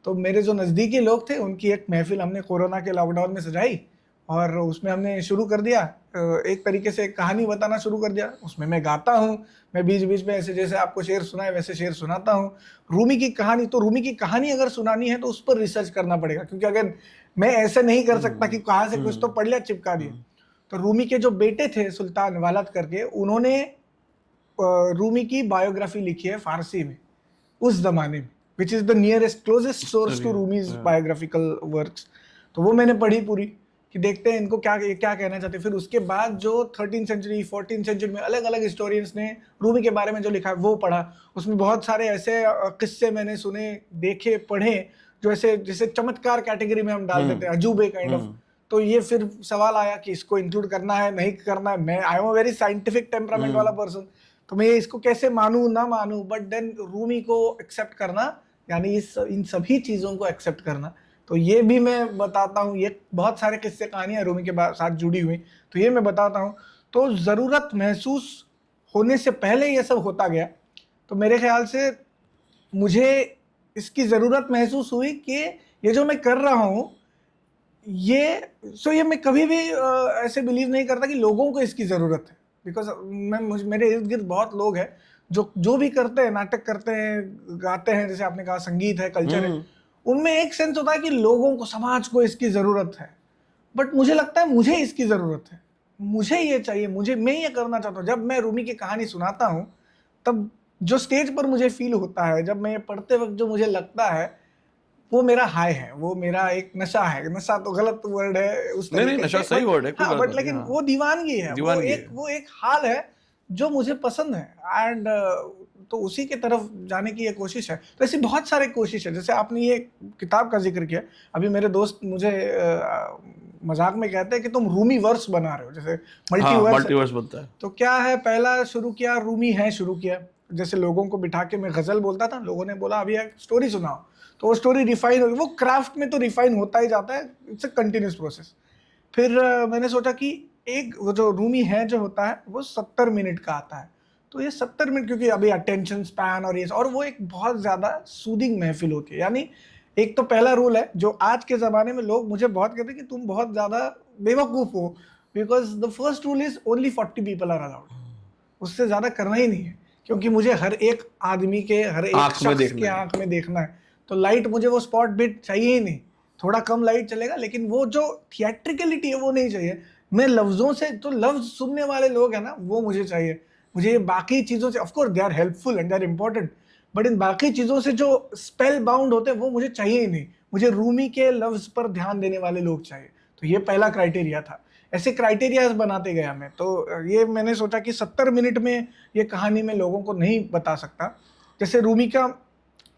तो मेरे जो नज़दीकी लोग थे उनकी एक महफिल हमने कोरोना के लॉकडाउन में सजाई और उसमें हमने शुरू कर दिया, एक तरीके से एक कहानी बताना शुरू कर दिया. उसमें मैं गाता हूँ, मैं बीच बीच में ऐसे जैसे आपको शेर सुनाए वैसे शेर सुनाता हूँ. रूमी की कहानी, तो रूमी की कहानी अगर सुनानी है तो उस पर रिसर्च करना पड़ेगा, क्योंकि अगर मैं ऐसे नहीं कर सकता कि कहाँ से कुछ तो पढ़ लिया चिपका दिया. तो रूमी के जो बेटे थे सुल्तान वालद करके, उन्होंने रूमी की बायोग्राफी लिखी है फारसी में उस जमाने में, which is the nearest closest source to Rumi's biographical works. तो वो मैंने पढ़ी पूरी कि देखते हैं इनको क्या कहना चाहते हैं. फिर उसके बाद जो 13th सेंचुरी 14th सेंचुरी में अलग अलग हिस्टोरियंस ने रूमी के बारे में जो लिखा है वो पढ़ा. उसमें बहुत सारे ऐसे किस्से मैंने सुने, देखे, पढ़े जो ऐसे जैसे चमत्कार कैटेगरी में हम डाल देते हैं, अजूबे काइंड ऑफ. तो ये फिर सवाल आया कि इसको इंक्लूड करना है नहीं करना है. मैं आई am a very scientific temperament वाला पर्सन, तो मैं इसको कैसे मानूं ना मानूं. बट देन रूमी को एक्सेप्ट करना, यानी इन सभी चीज़ों को एक्सेप्ट करना, तो ये भी मैं बताता हूँ. ये बहुत सारे किस्से कहानियाँ रूमी के साथ जुड़ी हुई, तो ये मैं बताता हूँ. तो ज़रूरत महसूस होने से पहले ये सब होता गया. तो मेरे ख्याल से मुझे इसकी ज़रूरत महसूस हुई कि ये जो मैं कर रहा हूँ ये मैं कभी भी ऐसे बिलीव नहीं करता कि लोगों को इसकी ज़रूरत है. बिकॉज मेरे इर्द गिर्द बहुत लोग हैं जो भी करते हैं, नाटक करते हैं, गाते हैं, जैसे आपने कहा संगीत है, कल्चर है, उनमें एक सेंस होता है कि लोगों को, समाज को इसकी ज़रूरत है. बट मुझे लगता है मुझे इसकी ज़रूरत है, मुझे ये चाहिए, मैं ये करना चाहता हूँ. जब मैं रूमी की कहानी सुनाता हूँ तब जो स्टेज पर मुझे फील होता है, जब मैं ये पढ़ते वक्त जो मुझे लगता है, वो मेरा हाई है, वो मेरा एक नशा है. नशा तो गलत वर्ड है उस
नहीं नशा सही वर्ड है.
हाँ, बट लेकिन वो दीवानगी है, वो एक हाल है जो मुझे पसंद है. एंड तो उसी के तरफ जाने की ये कोशिश है. तो ऐसी बहुत सारे कोशिश है. जैसे आपने ये किताब का जिक्र किया, अभी मेरे दोस्त मुझे मजाक में कहते हैं कि तुम रूमी वर्स बना रहे हो, जैसे मल्टीवर्स बनता है. तो क्या है, पहला शुरू किया रूमी है, शुरू किया. जैसे लोगों को बिठा के मैं गज़ल बोलता था, लोगों ने बोला अभी एक स्टोरी सुनाओ, तो वो स्टोरी रिफाइन होगी. वो क्राफ्ट में तो रिफाइन होता ही जाता है, इट्स अ कंटिन्यूस प्रोसेस. फिर मैंने सोचा कि एक वो जो रूमी है जो होता है वो 70 मिनट का आता है. तो ये 70 मिनट, क्योंकि अभी अटेंशन स्पैन और वो एक बहुत ज़्यादा सूदिंग महफिल होती है. यानी एक तो पहला रूल है जो आज के ज़माने में लोग मुझे बहुत कहते हैं कि तुम बहुत ज़्यादा बेवकूफ़ हो, because the first rule is only 40 people are allowed. उससे ज़्यादा करना ही नहीं है, क्योंकि मुझे हर एक आदमी के, हर एक शख्स के आँख में देखना है. तो लाइट, मुझे वो स्पॉट बिट चाहिए ही नहीं. थोड़ा कम लाइट चलेगा, लेकिन वो जो थिएट्रिकलिटी है वो नहीं चाहिए. मैं लफ्ज़ों से, तो लफ्ज़ सुनने वाले लोग हैं ना, वो मुझे चाहिए. मुझे बाकी चीज़ों से, of course they are helpful and they are important, but in बाकी चीज़ों से जो स्पेल बाउंड होते हैं वो मुझे चाहिए ही नहीं। मुझे रूमी के लफ्ज़ पर ध्यान देने वाले लोग चाहिए। तो ये पहला क्राइटेरिया था। ऐसे क्राइटेरियाज बनाते गया मैं। तो ये मैंने सोचा कि 70 मिनट में ये कहानी मैं लोगों को नहीं बता सकता। जैसे रूमी का,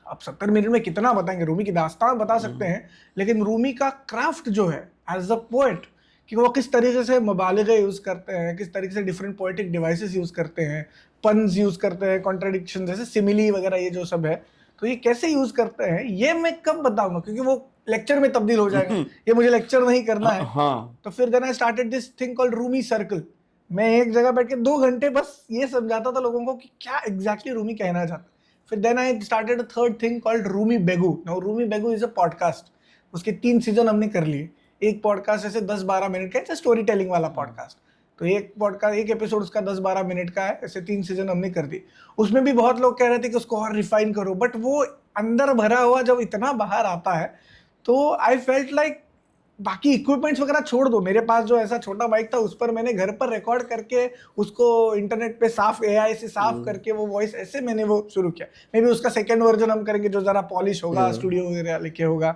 आप 70 मिनट में कितना बताएंगे? रूमी की दास्तान बता सकते हैं, लेकिन रूमी का क्राफ्ट जो है एज अ पोएट, कि वो किस तरीके से मुबालिगे यूज़ करते हैं, किस तरीके से डिफरेंट पोएटिक डिवाइसेस यूज़ करते हैं, पन्स यूज़ करते हैं, कॉन्ट्रडिक्शन जैसे सिमिली वगैरह, ये जो सब है, तो ये कैसे यूज़ करते हैं ये मैं कब बताऊंगा, क्योंकि वो लेक्चर में तब्दील हो जाएगा। ये मुझे लेक्चर नहीं करना है।
हाँ,
तो फिर then I started this thing called Rumi circle. मैं एक जगह बैठ के 2 घंटे बस ये समझाता था लोगों को कि क्या एग्जैक्टली रूमी कहना चाहता है। फिर then I started a third thing called Rumi बेगू। नाउ रूमी बेगू इज अ पॉडकास्ट। उसके 3 सीजन हमने कर लिए। एक पॉडकास्ट ऐसे 10-12 मिनट का है, स्टोरी टेलिंग वाला पॉडकास्ट। तो एक पॉडकास्ट, एक एपिसोड उसका 10-12 मिनट का है। ऐसे 3 सीजन हमने कर दी। उसमें भी बहुत लोग कह रहे थे कि उसको और रिफाइन करो, बट वो अंदर भरा हुआ जब इतना बाहर आता है तो आई फेल्ट लाइक बाकी इक्विपमेंट्स वगैरह छोड़ दो। मेरे पास जो ऐसा छोटा बाइक था उस पर मैंने घर पर रिकॉर्ड करके उसको इंटरनेट पे साफ एआई से साफ करके वो वॉइस, ऐसे मैंने वो शुरू किया। मे बी उसका सेकंड वर्जन हम करेंगे जो ज़रा पॉलिश होगा, स्टूडियो वगैरह लेके होगा।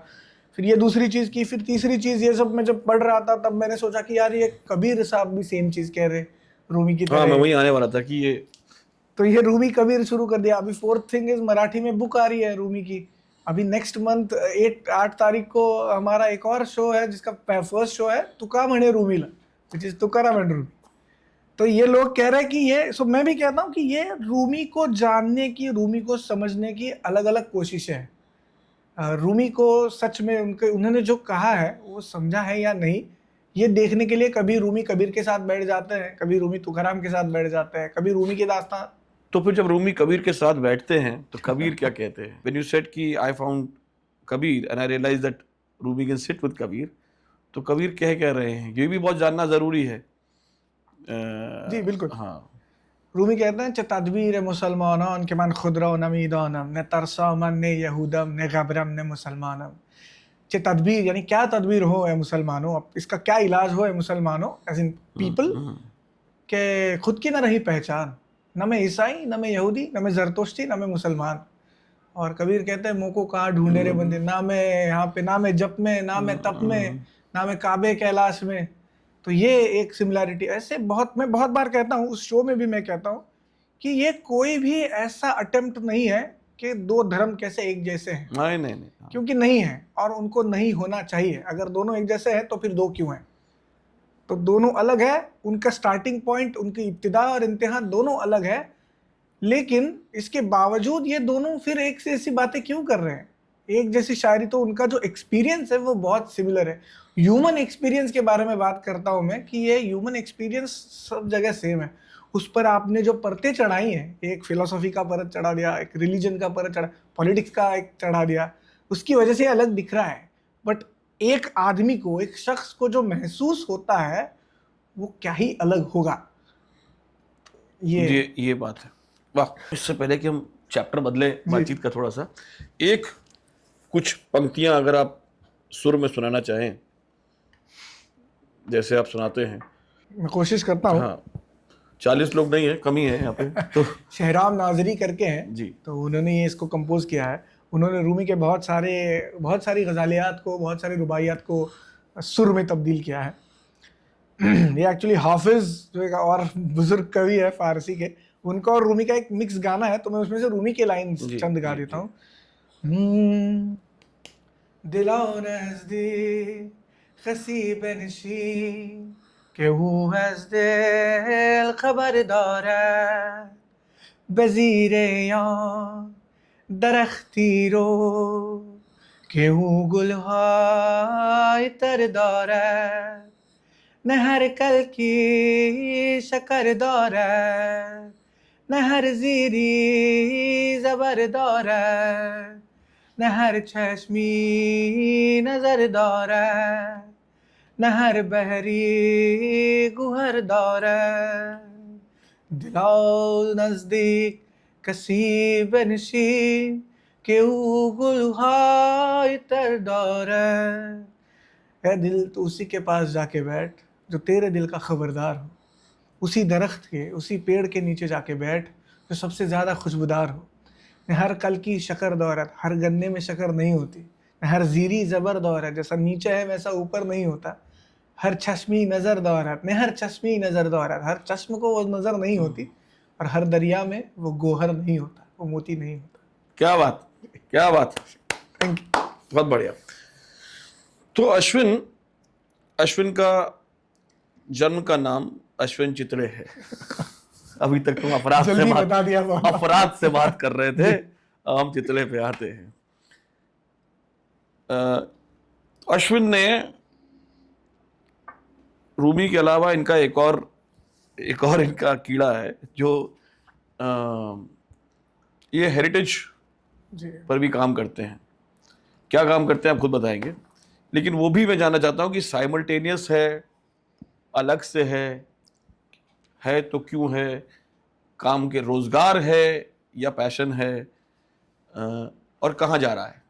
फिर ये दूसरी चीज़ की। फिर तीसरी चीज़, ये सब मैं जब पढ़ रहा था तब मैंने सोचा कि यार ये कबीर साहब भी सेम चीज़ कह रहे रूमी की
हाँ, मैं
तरह।
वही आने वाला था कि ये
तो ये रूमी कबीर शुरू कर दिया। अभी फोर्थ थिंग इज मराठी में बुक आ रही है रूमी की। अभी नेक्स्ट मंथ 8 तारीख को हमारा एक और शो है जिसका फर्स्ट शो है Tuka Mhane Rumila, which is Tukaram and Rumi. तो ये लोग कह रहे हैं कि ये, सो मैं भी कहता हूँ कि ये रूमी को जानने की, रूमी को समझने की अलग अलग कोशिशें हैं। रूमी को सच में उन्होंने जो कहा है वो समझा है या नहीं, ये देखने के लिए कभी रूमी कबीर के साथ बैठ जाते हैं, कभी रूमी तुकाराम के साथ बैठ जाते हैं, कभी रूमी की दास्तान।
तो फिर जब रूमी कबीर के साथ बैठते हैं तो कबीर क्या कहते हैं? व्हेन यू सेड कि I found Kabir and I realize that Rumi can sit with Kabir, तो कबीर कह रहे हैं? ये भी बहुत जानना जरूरी है।
जी बिल्कुल।
हाँ,
रूमी कहते हैं तदबीर मुसलमानों के मन खुदरा नमीदानम ने तरसा मन ने यहूदम ने गबरम ने मुसलमानम। तदबीर यानी क्या तदबीर हो है मुसलमानों, अब इसका क्या इलाज हो है मुसलमानों, एज इन पीपल, के खुद की ना रही पहचान, न मैं ईसाई, न मैं यहूदी, न मैं जरतुश्ती, न मैं मुसलमान। और कबीर कहते हैं मुँह को कहाँ ढूंढे रे बंदे, ना मैं यहाँ पे, ना मैं जप में, ना मैं तप में, ना मैं काबे कैलाश में। तो ये एक सिमिलैरिटी ऐसे बहुत, मैं बहुत बार कहता हूँ, उस शो में भी मैं कहता हूँ कि ये कोई भी ऐसा अटेम्प्ट नहीं है कि 2 धर्म कैसे एक जैसे हैं,
नहीं, हाँ।
क्योंकि नहीं है और उनको नहीं होना चाहिए। अगर दोनों एक जैसे हैं तो फिर 2 क्यों हैं? तो दोनों अलग है, उनका स्टार्टिंग पॉइंट, उनकी इब्तिदा और इंतहा दोनों अलग है, लेकिन इसके बावजूद ये दोनों फिर एक से ऐसी बातें क्यों कर रहे हैं, एक जैसी शायरी। तो उनका जो एक्सपीरियंस है वो बहुत सिमिलर है। ह्यूमन एक्सपीरियंस के बारे में बात करता हूँ मैं कि ये ह्यूमन एक्सपीरियंस सब जगह सेम है। उस पर आपने जो परतें चढ़ाई हैं, एक फिलोसॉफी का परत चढ़ा दिया, एक रिलीजन का परत चढ़ा, पॉलिटिक्स का एक चढ़ा दिया, उसकी वजह से अलग दिख रहा है। बट एक आदमी को, एक शख्स को जो महसूस होता है वो क्या ही अलग होगा।
ये बात है। वाह, इससे पहले कि हम चैप्टर बदले बातचीत का थोड़ा सा, एक कुछ पंक्तियां अगर आप सुर में सुनाना चाहें, जैसे आप सुनाते हैं।
मैं कोशिश करता हूँ।
हाँ, 40 लोग नहीं है, कमी है यहाँ पे तो।
शहराम नाजरी करके हैं
जी।
तो उन्होंने ये इसको कंपोज किया है। उन्होंने रूमी के बहुत सारी गज़ालियात को, बहुत सारी रुबाइयात को सुर में तब्दील किया है। ये एक्चुअली हाफिज जो एक और बुजुर्ग कवि है फारसी के, उनका और रूमी का एक मिक्स गाना है, तो मैं उसमें से रूमी के लाइन चंद गा देता हूँ। दिलो नज़दीक खसी बनशी के वो हज़ दिल खबरदार है, बज़ीरे यां दरख्ती रो के वो गुलहाय तरदार है, नहर कल की शकरदार है, नहर ज़ीरी ज़बरदार है, नहर चश्मी नजरदार है, नहर बहरी गुहरदार है, दिलाओ नजदीक कसी बनशी के गुलहाय तरदार है दिल, तो उसी के पास जाके बैठ जो तेरे दिल का खबरदार हो, उसी दरख्त के, उसी पेड़ के नीचे जाके बैठ जो सबसे ज़्यादा खुशबूदार हो, न हर कल की शक्कर दौलत, हर गन्ने में शक्कर नहीं होती, न हर जीरी जबर दौलत, जैसा नीचे है वैसा ऊपर नहीं होता, हर चश्मी नजर दौलत, न हर चश्मी नजर दौलत, हर चश्म को वो नजर नहीं होती, और हर दरिया में वो गोहर नहीं होता, वो मोती नहीं होता।
क्या बात, क्या बात,
थैंक यू।
बहुत बढ़िया। तो अश्विन का जन्म का नाम अश्विन चित्रे है। अभी तक तुम
जल्दी बता दिया
अपराध से बात कर रहे थे, हम चित्रे पे आते हैं। अश्विन ने रूमी के अलावा इनका एक और इनका कीड़ा है जो ये हेरिटेज
जी।
पर भी काम करते हैं। क्या काम करते हैं आप खुद बताएंगे, लेकिन वो भी मैं जानना चाहता हूं कि साइमल्टेनियस है, अलग से है तो क्यों है, काम के रोजगार है या पैशन है, और कहाँ जा रहा है?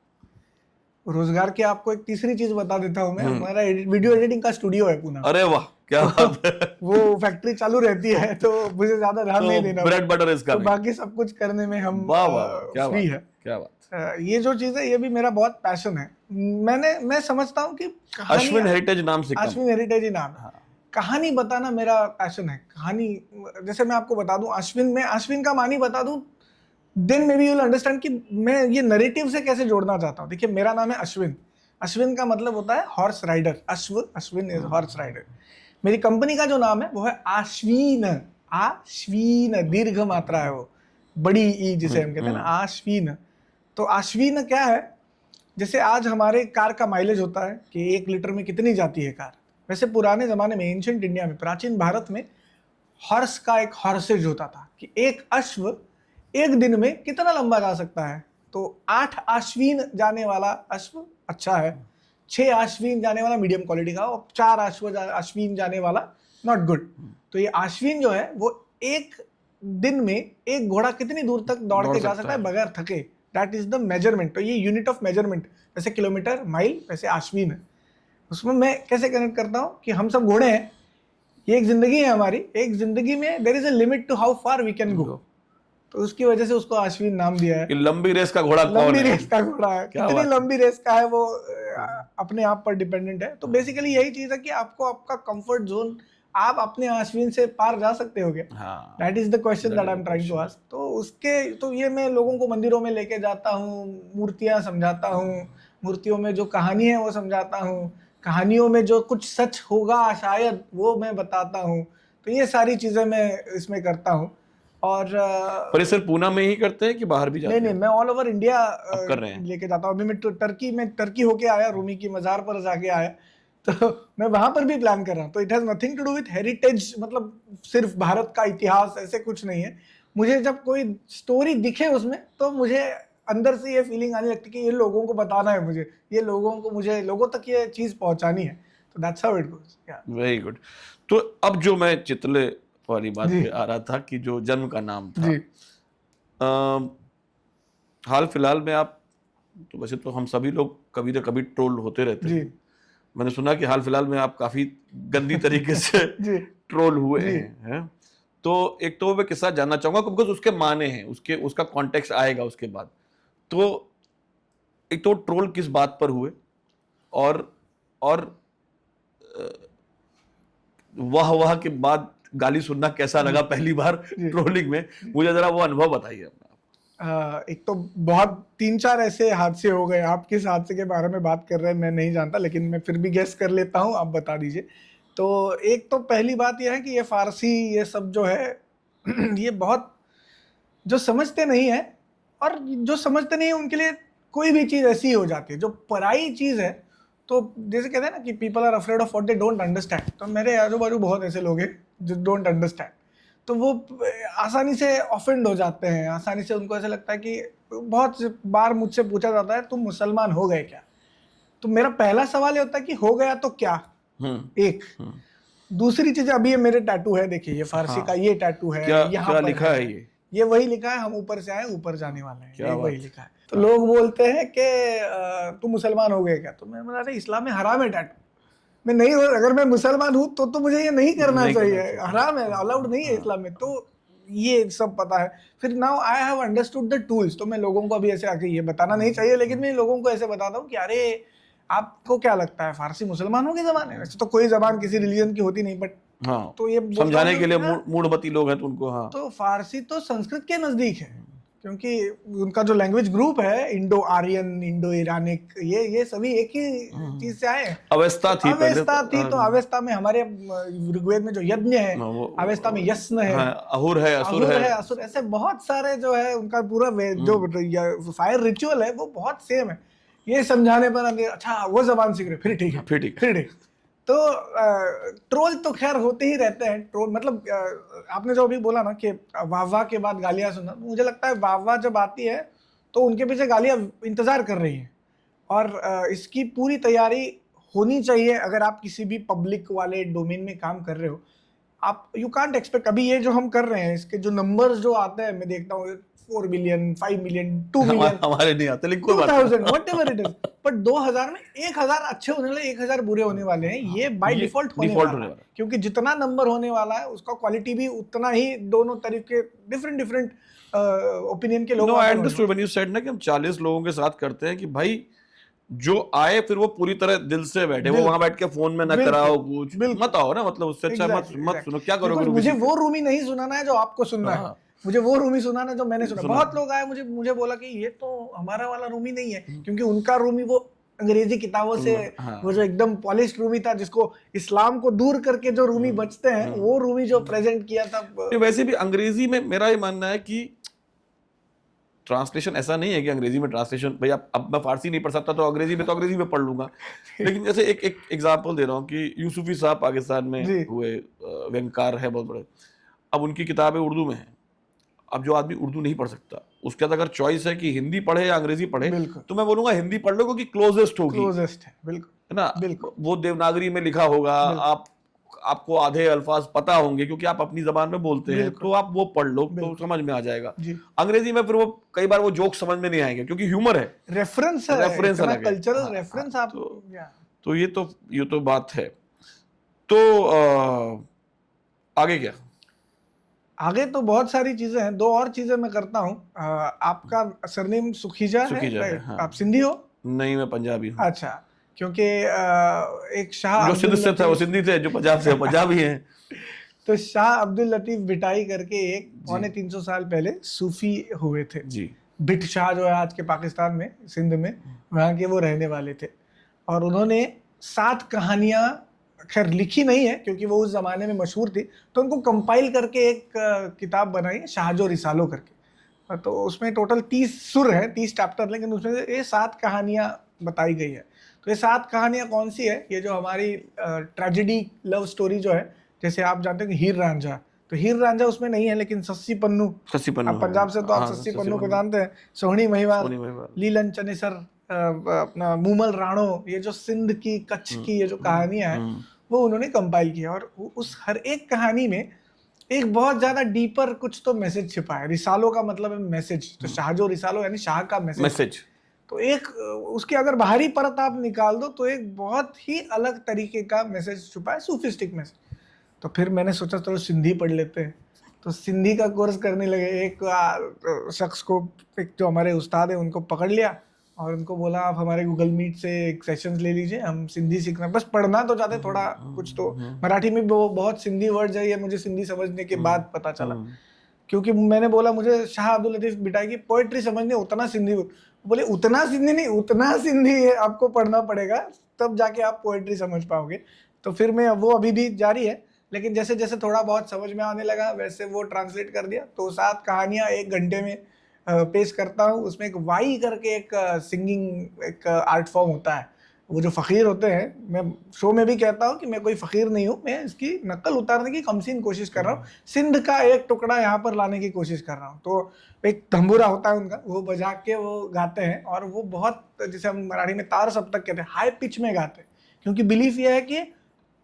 रोजगार की आपको एक तीसरी चीज बता देता हूँ मैं, हमारा वीडियो एडिटिंग का स्टूडियो है पुणे।
अरे वाह, क्या बात है।
वो फैक्ट्री चालू रहती है तो मुझे ज्यादा ध्यान नहीं देना,
ब्रेड बटर इसका
तो बाकी सब कुछ करने में हम
वाह वाह वाह, क्या
फ्री
बात
है।
क्या बात।
ये जो चीज है ये भी मेरा बहुत पैशन है। मैं समझता हूँ कि
अश्विन हेरिटेज नाम से
अश्विन हेरिटेज ही नाम है। कहानी बताना मेरा पैशन है। कहानी जैसे मैं आपको बता दूं, अश्विन का मानी बता दूं, then maybe you will understand कि मैं ये नरेटिव से कैसे जोड़ना चाहता हूँ। देखिए, मेरा नाम है अश्विन। अश्विन का मतलब होता है horse rider. Ashwin is horse rider. मेरी कंपनी का जो नाम है वो है आश्वीन। आश्वीन दीर्घ मात्रा है, वो बड़ी ई जिसे हम कहते हैं ना, आश्वीन। तो आश्वीन क्या है, जैसे आज हमारे कार का माइलेज होता है कि 1 लीटर में कितनी जाती है कार, वैसे पुराने जमाने में, एंशिएंट इंडिया में, प्राचीन भारत में हॉर्स का एक हॉर्सेज होता था कि एक अश्व एक दिन में कितना लंबा जा सकता है। तो 8 आश्वीन जाने वाला अश्व अच्छा है, 6 आश्वीन जाने वाला मीडियम क्वालिटी का, और 4 आश्वीन जाने वाला नॉट गुड। तो ये आश्वीन जो है वो एक दिन में एक घोड़ा कितनी दूर तक दौड़ के जा सकता है बगैर थके, दैट इज द मेजरमेंट। तो ये यूनिट ऑफ मेजरमेंट, जैसे किलोमीटर माइल वैसे आश्वीन है। उसमें मैं कैसे कनेक्ट करता हूँ कि हम सब घोड़े हैं, ये एक जिंदगी है हमारी, एक जिंदगी में there is a limit to how far we can go, तो उसकी वजह से उसको आश्विन नाम दिया है।
लंबी रेस का घोड़ा कौन है?
लंबी रेस का घोड़ा है, कितनी लंबी रेस का है वो अपने आप पर डिपेंडेंट है। तो बेसिकली यही चीज है कि आपको आपका कंफर्ट जोन, आप अपने आश्विन से पार जा सकते हो क्या? That is the question that I am trying to ask. तो ये मैं लोगों को मंदिरों में लेके जाता हूँ, मूर्तियां समझाता हूँ, मूर्तियों में जो कहानी है वो समझाता हूँ, कहानियों में जो कुछ सच होगा शायद वो मैं बताता हूँ। तो ये सारी चीजें मैं इसमें करता हूँ। और
पर सर पूना में ही करते हैं कि बाहर भी जाते हैं?
नहीं, मैं ऑल ओवर इंडिया
कर रहे हैं,
लेके जाता हूँ। अभी मैं टर्की होके आया, रूमी की मजार पर जाके आया, तो मैं वहां पर भी प्लान कर रहा हूँ। तो it has nothing to do with heritage, मतलब सिर्फ भारत का इतिहास ऐसे कुछ नहीं है। मुझे जब कोई स्टोरी दिखे उसमें तो मुझे अंदर से ये फीलिंग आने लगती है कि ये लोगों को बताना है, मुझे लोगों तक ये चीज पहुंचानी है। तो that's how it goes.
Very good. तो अब जो मैं चितले वाली बात पे आ रहा था कि जो जन्म का नाम था, हाल फिलहाल में आप, तो वैसे तो हम सभी लोग कभी ना कभी ट्रोल होते रहते हैं। मैंने सुना कि हाल फिलहाल में आप काफी गंदी तरीके से ट्रोल हुए हैं। तो एक तो मैं किस्सा जानना चाहूंगा बिकॉज उसके माने हैं, उसका कॉन्टेक्स्ट आएगा उसके बाद। तो एक तो ट्रोल किस बात पर हुए, और वाह के बाद गाली सुनना कैसा लगा पहली बार ट्रोलिंग में, मुझे जरा वो अनुभव बताइए अपना।
एक तो बहुत 3-4 ऐसे हादसे हो गए। आप किस हादसे के बारे में बात कर रहे हैं मैं नहीं जानता, लेकिन मैं फिर भी गेस कर लेता हूँ, आप बता दीजिए। तो एक तो पहली बात यह है कि ये फारसी ये सब जो है ये बहुत, जो समझते नहीं है, और जो समझते नहीं है उनके लिए कोई भी चीज़ ऐसी हो जाती है जो पराई चीज़ है। तो जैसे कहते हैं ना कि people are afraid of what they don't understand, तो मेरे आजू बाजू बहुत ऐसे लोग हैं जो डोंट अंडरस्टैंड, तो वो आसानी से ऑफेंड हो जाते हैं, आसानी से उनको ऐसा लगता है कि, बहुत बार मुझसे पूछा जाता है तुम मुसलमान हो गए क्या? तो मेरा पहला सवाल ये होता है कि हो गया तो क्या? एक दूसरी चीज, अभी ये मेरे टैटू है, देखिए ये फारसी का ये टैटू है, यहाँ पर
लिखा है
ये वही लिखा है, हम ऊपर से आए ऊपर जाने वाले हैं, ये वही लिखा है। तो लोग बोलते हैं कि तुम मुसलमान हो गए क्या? तो मैं बोला इस्लाम में हराम है टैटू, मैं नहीं, अगर मैं मुसलमान हूँ तो मुझे ये नहीं करना चाहिए, हराम है, अलाउड नहीं है इस्लाम में। तो ये सब पता है। फिर now I have understood the tools, तो मैं लोगों को अभी ऐसे आके ये बताना नहीं चाहिए, लेकिन मैं लोगों को ऐसे बताता हूँ कि अरे आपको क्या लगता है फारसी मुसलमानों की जबान है? वैसे तो कोई जबान किसी रिलीजन की होती नहीं, बट
हाँ,
तो ये
समझाने के लिए मूढ़मती लोग हैं तो उनको, हाँ,
तो फारसी तो संस्कृत के नजदीक है, क्योंकि उनका जो लैंग्वेज ग्रुप है इंडो आर्यन, इंडो ईरानिक, ये सभी एक ही चीज से आए हैं।
अवेस्ता थी पहले,
अवेस्ता थी, तो अवेस्ता में हमारे ऋग्वेद में जो यज्ञ है, अवेस्ता में यस्न है,
अहुर है, असुर है,
असुर, ऐसे बहुत सारे जो है उनका पूरा जो फायर रिचुअल है वो बहुत सेम है। ये समझाने पर अच्छा वो जबान सीख रहे, फिर ठीक है, फिर ठीक। तो ट्रोल तो खैर होते ही रहते हैं। ट्रोल मतलब आपने जो अभी बोला ना कि वाह वाह के बाद गालियां सुनना, मुझे लगता है वाह वाह जब आती है तो उनके पीछे गालियां इंतजार कर रही हैं, और इसकी पूरी तैयारी होनी चाहिए। अगर आप किसी भी पब्लिक वाले डोमेन में काम कर रहे हो, आप यू कांट एक्सपेक्ट, अभी ये जो हम कर रहे हैं इसके जो नंबर्स जो आते हैं, मैं देखता हूँ 4 मिलियन, 5 मिलियन, 2 मिलियन,
हमारे नहीं आते, लेकिन
2000 व्हाटएवर इट इज, बट 2000 में 1000 अच्छे होने वाले, 1000 बुरे होने वाले हैं। ये बाय डिफॉल्ट होने वाला है, क्योंकि जितना नंबर होने वाला है उसका क्वालिटी भी उतना ही, दोनों तरीके डिफरेंट ओपिनियन के लोग।
I understood when you said ना कि हम 40 लोगों के साथ करते हैं कि भाई जो आए फिर वो पूरी तरह दिल से बैठे, वो वहां बैठ के फोन में ना कराओ कुछ, मत आओ ना, मतलब उससे अच्छा मत सुनो, क्या करोगे?
मुझे वो रूमी नहीं सुनाना है जो आपको सुनना है, मुझे वो रूमी सुनाना है जो मैंने सुना। बहुत लोग आए मुझे बोला कि ये तो हमारा वाला रूमी नहीं है, क्योंकि उनका रूमी वो अंग्रेजी किताबों से वो जो एकदम पॉलिश्ड रूमी था, जिसको इस्लाम को दूर करके जो रूमी बचते हैं, वो रूमी जो प्रेजेंट किया था।
वैसे भी अंग्रेजी में मेरा ये मानना है कि ट्रांसलेशन ऐसा नहीं है कि अंग्रेजी में ट्रांसलेशन, भाई अब मैं फारसी नहीं पढ़ सकता तो अंग्रेजी में पढ़ लूंगा। लेकिन जैसे एक एग्जांपल दे रहा हूँ कि यूसुफी साहब पाकिस्तान में हुए, व्यंगकार है बहुत बड़े, अब उनकी किताबें उर्दू में है। अब जो आदमी उर्दू नहीं पढ़ सकता, उसके बाद अगर चॉइस है कि हिंदी पढ़े या अंग्रेजी पढ़े, तो मैं बोलूंगा हिंदी पढ़ लो, क्योंकि क्लोजेस्ट होगी,
क्लोजेस्ट है, बिल्कुल
है ना, बिल्कुल। वो देवनागरी में लिखा होगा, आपको आधे अल्फाज पता होंगे क्योंकि आप अपनी जबान में बोलते हैं, तो आप वो पढ़ लो तो समझ में आ जाएगा। अंग्रेजी में फिर वो कई बार वो जोक समझ में नहीं आएंगे, क्योंकि ह्यूमर है, रेफरेंस अलग है,
कल्चरल रेफरेंस आप
तो ये तो बात है। तो आगे क्या?
आगे तो बहुत सारी चीजें हैं, 2 और चीजें मैं करता हूँ। आपका सरनेम सुखीजा है, हाँ। आप सिंधी हो?
नहीं, मैं पंजाबी हूँ।
अच्छा, क्योंकि एक शाह
जो सिंध से था वो सिंधी थे, जो पंजाब से पंजाबी हैं।
तो शाह अब्दुल लतीफ भिटाई करके एक 350 साल पहले सूफी हुए थे जी। भिट शाह जो है आज के पाकिस्तान में, सिंध में, वहाँ के वो रहने वाले थे, और उन्होंने 7 कहानियां खैर लिखी नहीं है क्योंकि वो उस जमाने में मशहूर थी, तो उनको कंपाइल करके एक किताब बनाई, शाहजो रिसालो करके। तो उसमें टोटल 30 सुर है, 30 चैप्टर, लेकिन उसमें ये 7 कहानियां बताई गई है। तो ये 7 कहानियां कौन सी है? ये जो हमारी ट्रेजेडी लव स्टोरी जो है, जैसे आप जानते हो कि हीर रांझा, तो हीर रांझा उसमें नहीं है, लेकिन सस्सी पन्नू, आप पंजाब से तो आप सस्सी पन्नू को जानते हैं, सोहनी महिवाल, लीलन चनेसर, अपना मूमल राणो, ये जो सिंध की, कच्छ की ये जो कहानियां हैं, वो उन्होंने कंपाइल किया, और उस हर एक कहानी में एक बहुत ज्यादा डीपर कुछ तो मैसेज छिपा है। रिसालो का मतलब है मैसेज, तो शाहजो रिसालो यानी शाह का मैसेज। तो एक उसकी अगर बाहरी परत आप निकाल दो तो एक बहुत ही अलग तरीके का मैसेज छुपा है, सूफिस्टिक मैसेज। तो फिर मैंने सोचा चलो सिंधी पढ़ लेते हैं, तो सिंधी का कोर्स करने लगे। एक शख्स को, एक जो हमारे उस्ताद है, उनको पकड़ लिया और उनको बोला आप हमारे गूगल मीट से एक सेशंस ले लीजिए, हम सिंधी सीखना, बस पढ़ना तो चाहते, थोड़ा कुछ तो मराठी में बहुत सिंधी वर्ड्स है, ये मुझे सिंधी समझने के बाद पता चला, क्योंकि मैंने बोला मुझे शाह अब्दुल लतीफ भिटाई की पोएट्री समझनी, उतना सिंधी, बोले उतना सिंधी नहीं, उतना सिंधी है आपको पढ़ना पड़ेगा, तब जाके आप पोएट्री समझ पाओगे। तो फिर मैं, वो अभी भी जारी है, लेकिन जैसे जैसे थोड़ा बहुत समझ में आने लगा वैसे वो ट्रांसलेट कर दिया। तो 7 कहानियां 1 घंटे में पेश करता हूँ। उसमें एक वाई करके एक सिंगिंग एक आर्ट फॉर्म होता है, वो जो फ़कीर होते हैं, मैं शो में भी कहता हूँ कि मैं कोई फ़कीर नहीं हूँ, मैं इसकी नकल उतारने की कमसीन कोशिश कर रहा हूँ, सिंध का एक टुकड़ा यहाँ पर लाने की कोशिश कर रहा हूँ। तो एक तंबूरा होता है उनका, वो बजा के वो गाते हैं, और वो बहुत, जैसे हम मराठी में तार सप्तक कहते हैं, हाई पिच में गाते हैं, क्योंकि बिलीफ ये है कि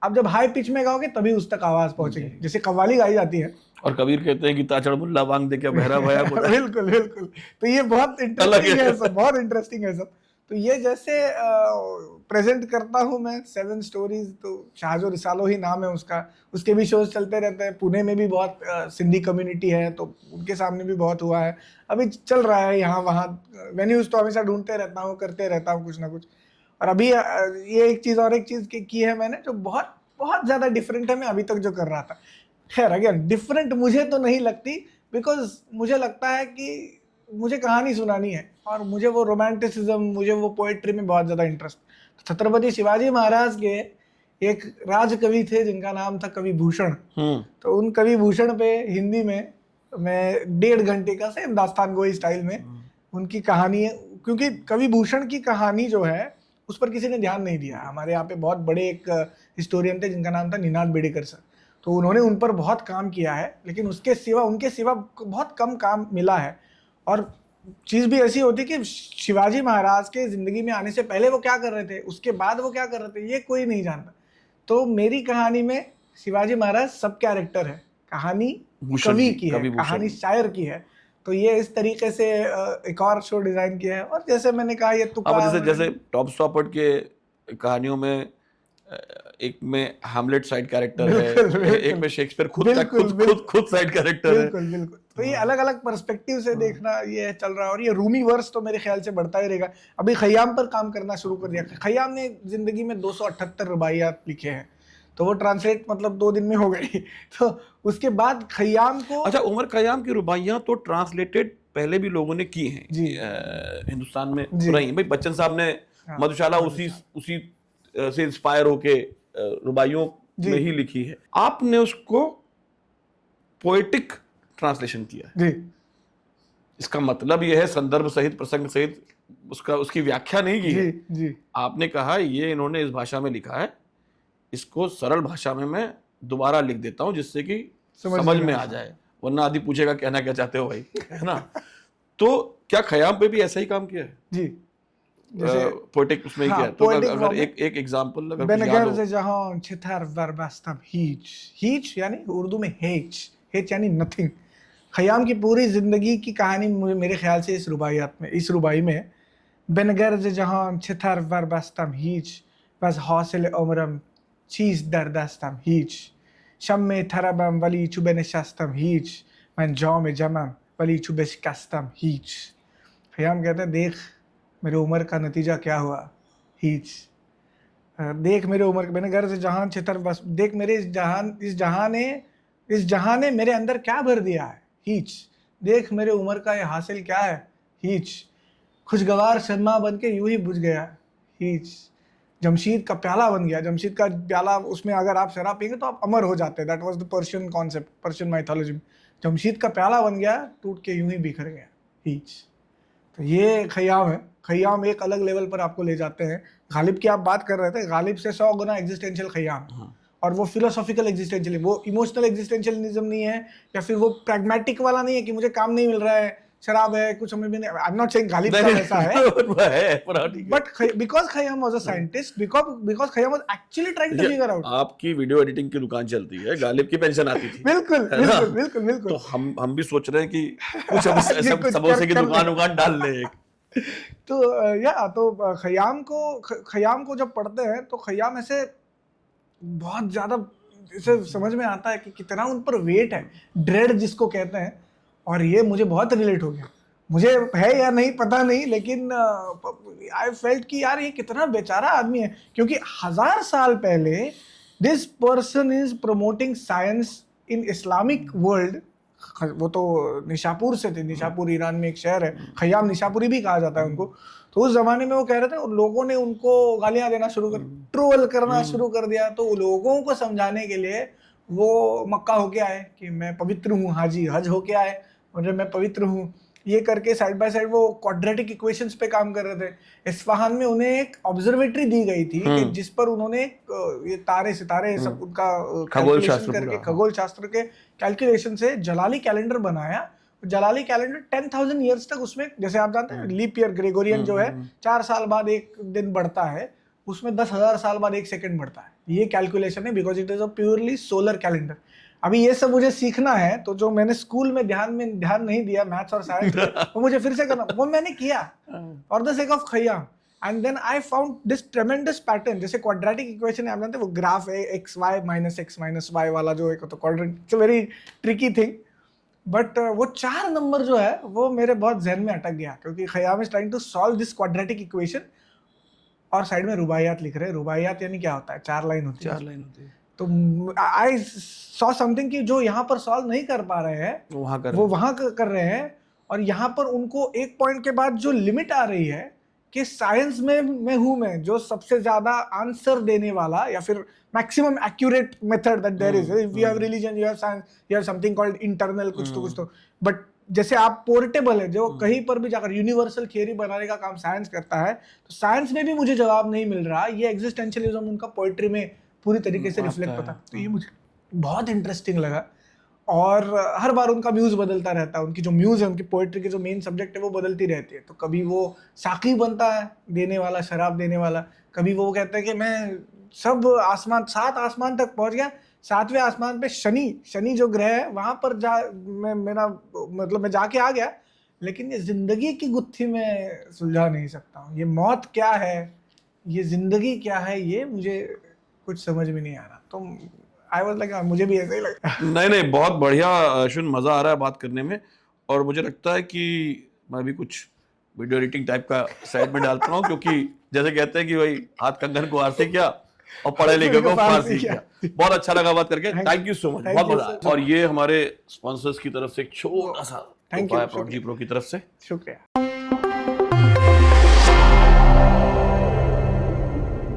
आप जब हाई पिच में गाओगे तभी उस तक आवाज़ पहुँचेगी, जैसे कव्वाली गाई जाती है।
और कबीर कहते हैं कि ताचड़ मुल्ला वांग दे क्या बहरा भया।
बिल्कुल बिल्कुल। तो ये बहुत इंटरेस्टिंग है सब, बहुत इंटरेस्टिंग है सब। तो ये जैसे प्रेजेंट करता हूँ मैं 7 स्टोरीज, तो शाहजो रिसालो ही नाम है उसका, उसके भी शोज चलते रहते हैं। पुणे में भी बहुत सिंधी कम्युनिटी है, तो उनके सामने भी बहुत हुआ है। अभी चल रहा है यहाँ वहाँ, वेन्यूज तो हमेशा ढूंढते रहता हूँ, करते रहता हूँ कुछ ना कुछ। और अभी ये एक चीज़ और एक चीज़ की है मैंने, जो बहुत बहुत ज़्यादा डिफरेंट है मैं अभी तक जो कर रहा था। खैर अगेन डिफरेंट मुझे तो नहीं लगती, बिकॉज मुझे लगता है कि मुझे कहानी सुनानी है और मुझे वो रोमांटिसिज्म, मुझे वो पोएट्री में बहुत ज़्यादा इंटरेस्ट। छत्रपति शिवाजी महाराज के एक राज कवि थे जिनका नाम था कवि भूषण। तो उन कवि भूषण पे हिंदी में मैं 1.5 घंटे का सेम दास्तान गोई स्टाइल में उनकी कहानी है, क्योंकि कवि भूषण की कहानी जो है उस पर किसी ने ध्यान नहीं दिया। हमारे यहाँ पे बहुत बड़े एक हिस्टोरियन थे जिनका नाम था निनाद बेडेकर सर, तो उन्होंने उन पर बहुत काम किया है, लेकिन उसके सिवा उनके सिवा बहुत कम काम मिला है। और चीज़ भी ऐसी होती कि शिवाजी महाराज के ज़िंदगी में आने से पहले वो क्या कर रहे थे, उसके बाद वो क्या कर रहे थे, ये कोई नहीं जानता। तो मेरी कहानी में शिवाजी महाराज सब कैरेक्टर है, कहानी कवि की है, कहानी शायर की है। तो ये इस तरीके से एक और शो डिजाइन किया है। और जैसे मैंने कहा ये तुक्का,
जैसे टॉप स्टॉपर्ट के कहानियों में एक में हैमलेट साइड कैरेक्टर है, एक में शेक्सपियर खुद साइड कैरेक्टर है।
बिल्कुल। तो ये अलग अलग पर्सपेक्टिव से देखना ये चल रहा है। और ये रूमी वर्स तो मेरे ख्याल से बढ़ता ही रहेगा। अभी खयाम पर काम करना शुरू कर दिया। खयाम ने जिंदगी में 278 रुबाइयात लिखे हैं, तो वो ट्रांसलेट मतलब 2 दिन में हो गई। तो उसके बाद खयाम को,
अच्छा, उमर खयाम की रुबाइयां तो ट्रांसलेटेड पहले भी लोगों ने की हैं
जी,
हिंदुस्तान में रही। भाई बच्चन साहब ने मधुशाला उसी से इंस्पायर होके रुबाइयों में ही लिखी है। आपने उसको पोएटिक ट्रांसलेशन किया है।
जी,
इसका मतलब यह है संदर्भ सहित, प्रसंग सहित उसकी व्याख्या नहीं की है।
जी।
आपने कहा ये इन्होंने इस भाषा में लिखा है, इसको सरल भाषा में मैं दोबारा लिख देता हूं जिससे कि समझ में आ जाए, वरना आदि पूछेगा कहना क्या चाहते हो भाई, है ना। तो क्या खयाम पे भी ऐसा ही काम किया है?
जी,
पोएटिक उसमें ही किया है। तो अगर एक एग्जांपल अगर
बेनगर से जहां छितर वरबस्तम हीच यानी उर्दू में हेच यानी नथिंग। खयाम की पूरी जिंदगी की कहानी मेरे ख्याल से इस रुबाई में बेनगर से जहां छितर वरबस्तम हीच बस हौसल उमरम चीज दरदस्तम हीच शम में थरबम वली चुबे नशस्तम हीच मैं जौ में जमम वली चुबे शिकस्तम हीच। खयाम कहता है देख मेरे उम्र का नतीजा क्या हुआ, हीच। देख मेरे उम्र, मैंने घर से जहान छितर बस, देख मेरे इस जहान ने मेरे अंदर क्या भर दिया है, हीच। देख मेरे उम्र का ये हासिल क्या है, हीच। खुशगवार शर्मा बन के यूं ही बुझ गया, हीच। जमशीद का प्याला बन गया, जमशीद का प्याला, उसमें अगर आप शराब पिएंगे तो आप अमर हो जाते हैं। That was the Persian concept, Persian mythology में। जमशीद का प्याला बन गया, टूट के यूं ही बिखर गया, हीच। तो ये खयाम है। खयाम एक अलग लेवल पर आपको ले जाते हैं। गालिब की आप बात कर रहे थे, गालिब से 100 गुना एग्जिस्टेंशियल खयाम है। और वो फिलोसॉफिकल एग्जिस्टेंशियल, वो इमोशनल एग्जिस्टेंशियलिज्म नहीं है, या फिर वो प्रैग्मेटिक वाला नहीं है कि मुझे काम नहीं मिल रहा है, शराब है, कुछ समझ में नहीं। I am not saying Ghalib का वैसा है, but because Khayyam was a scientist, because Khayyam was actually trying to figure out.
आपकी वीडियो एडिटिंग की दुकान चलती है, गालिब की पेंशन आती थी।
बिल्कुल।
तो हम भी सोच रहे हैं कि कुछ समोसे की दुकान डाल ले।
तो तो खयाम को जब पढ़ते हैं तो खयाम ऐसे बहुत ज्यादा इसे समझ में आता है कि कितना उन पर वेट है, ड्रेड जिसको कहते हैं। और ये मुझे बहुत रिलेट हो गया। मुझे है या नहीं पता नहीं, लेकिन आई फेल्ट कि यार ये कितना बेचारा आदमी है, क्योंकि 1000 साल पहले this person is promoting science in Islamic world. वो तो निशापुर से थे, निशापुर ईरान में एक शहर है, खयाम निशापुरी भी कहा जाता है उनको। तो उस जमाने में वो कह रहे थे, और लोगों ने उनको गालियां देना शुरू कर, ट्रोल करना शुरू कर दिया। तो लोगों को समझाने के लिए वो मक्का होके आए कि मैं पवित्र हूँ, हाजी हज होके आए और मैं पवित्र हूँ, ये करके साइड बाय साइड वो क्वाड्रेटिक इक्वेशंस पे काम कर रहे थे। इस्फहान में उन्हें एक ऑब्जर्वेटरी दी गई थी कि जिस पर उन्होंने ये तारे सितारे सब उनका कैलकुलेशन करके, खगोल शास्त्र के कैलकुलेशन से जलाली कैलेंडर बनाया। जलाली कैलेंडर 10,000 ईयर्स तक उसमें, जैसे आप जानते हैं लीप ईयर ग्रेगोरियन जो है 4 साल बाद एक दिन बढ़ता है, उसमें 10,000 साल बाद एक सेकंड बढ़ता है। ये कैलकुलेशन है, because it is a purely solar calendar. अभी ये सब मुझे सीखना है, तो जो मैंने स्कूल में ध्यान नहीं दिया मैथ्स और साइंस, वो मुझे फिर से करना, वो मैंने किया for the sake of Khayyam. And then I found this tremendous pattern. जैसे क्वाड्रेटिक इक्वेशन आप जानते हैं, वो ग्राफ है एक्स वाई माइनस वाई वाला जो एक तो quadratic, it's a very tricky thing. But वो 4 नंबर जो है वो मेरे बहुत जहन में अटक गया, क्योंकि Khayyam is trying to solve this quadratic equation और साइड में रुबाइयात लिख रहे हैं. रुबाइयात यानी क्या होता है? 4 लाइन होती है.
4 लाइन होती है.
तो आई सॉ समथिंग कि जो यहाँ पर सॉल्व नहीं कर पा रहे हैं वो वहां कर रहे हैं. और यहाँ पर उनको एक पॉइंट के बाद जो लिमिट आ रही है कि साइंस में हूँ मैं जो सबसे ज्यादा आंसर देने वाला, या फिर maximum accurate method that there is. If you have religion, you have science, you have something called internal कुछ तो. बट जैसे आप पोर्टेबल है, जो कहीं पर भी जाकर यूनिवर्सल थियरी बनाने का काम साइंस करता है, तो साइंस में भी मुझे जवाब नहीं मिल रहा. ये एग्जिस्टेंशियलिज्म उनका पोएट्री में पूरी तरीके से रिफ्लेक्ट होता है. तो ये मुझे बहुत इंटरेस्टिंग लगा. और हर बार उनका म्यूज बदलता रहता है. उनकी जो म्यूज है, उनकी पोएट्री की जो मेन सब्जेक्ट है वो बदलती रहती है. तो कभी वो साकी बनता है, देने वाला, शराब देने वाला. कभी वो कहता है कि मैं सब आसमान, 7 आसमान तक पहुंच गया, 7वें आसमान पे शनि जो ग्रह है वहां पर मैं जाके आ गया, लेकिन ये जिंदगी की गुत्थी में सुलझा नहीं सकता हूँ. ये मौत क्या है, ये जिंदगी क्या है, ये मुझे कुछ समझ में नहीं आ रहा. तो आई वाज लाइक मुझे भी ऐसा ही लगा.
नहीं, बहुत बढ़िया अश्विन, मजा आ रहा है बात करने में. और मुझे लगता है कि मैं भी कुछ वीडियो एडिटिंग टाइप का साइड में डालता हूँ, क्योंकि जैसे कहते हैं कि भाई हाथ कंगन को आरसी किया और पढ़े लिखे को फारसी किया. बहुत अच्छा लगा बात करके. थैंक यू सो मच, बहुत मजा आया. और ये हमारे स्पॉन्सर्स की तरफ से एक छोटा सा
थैंक यू
प्रोडजी प्रो की तरफ से
शुक्रिया.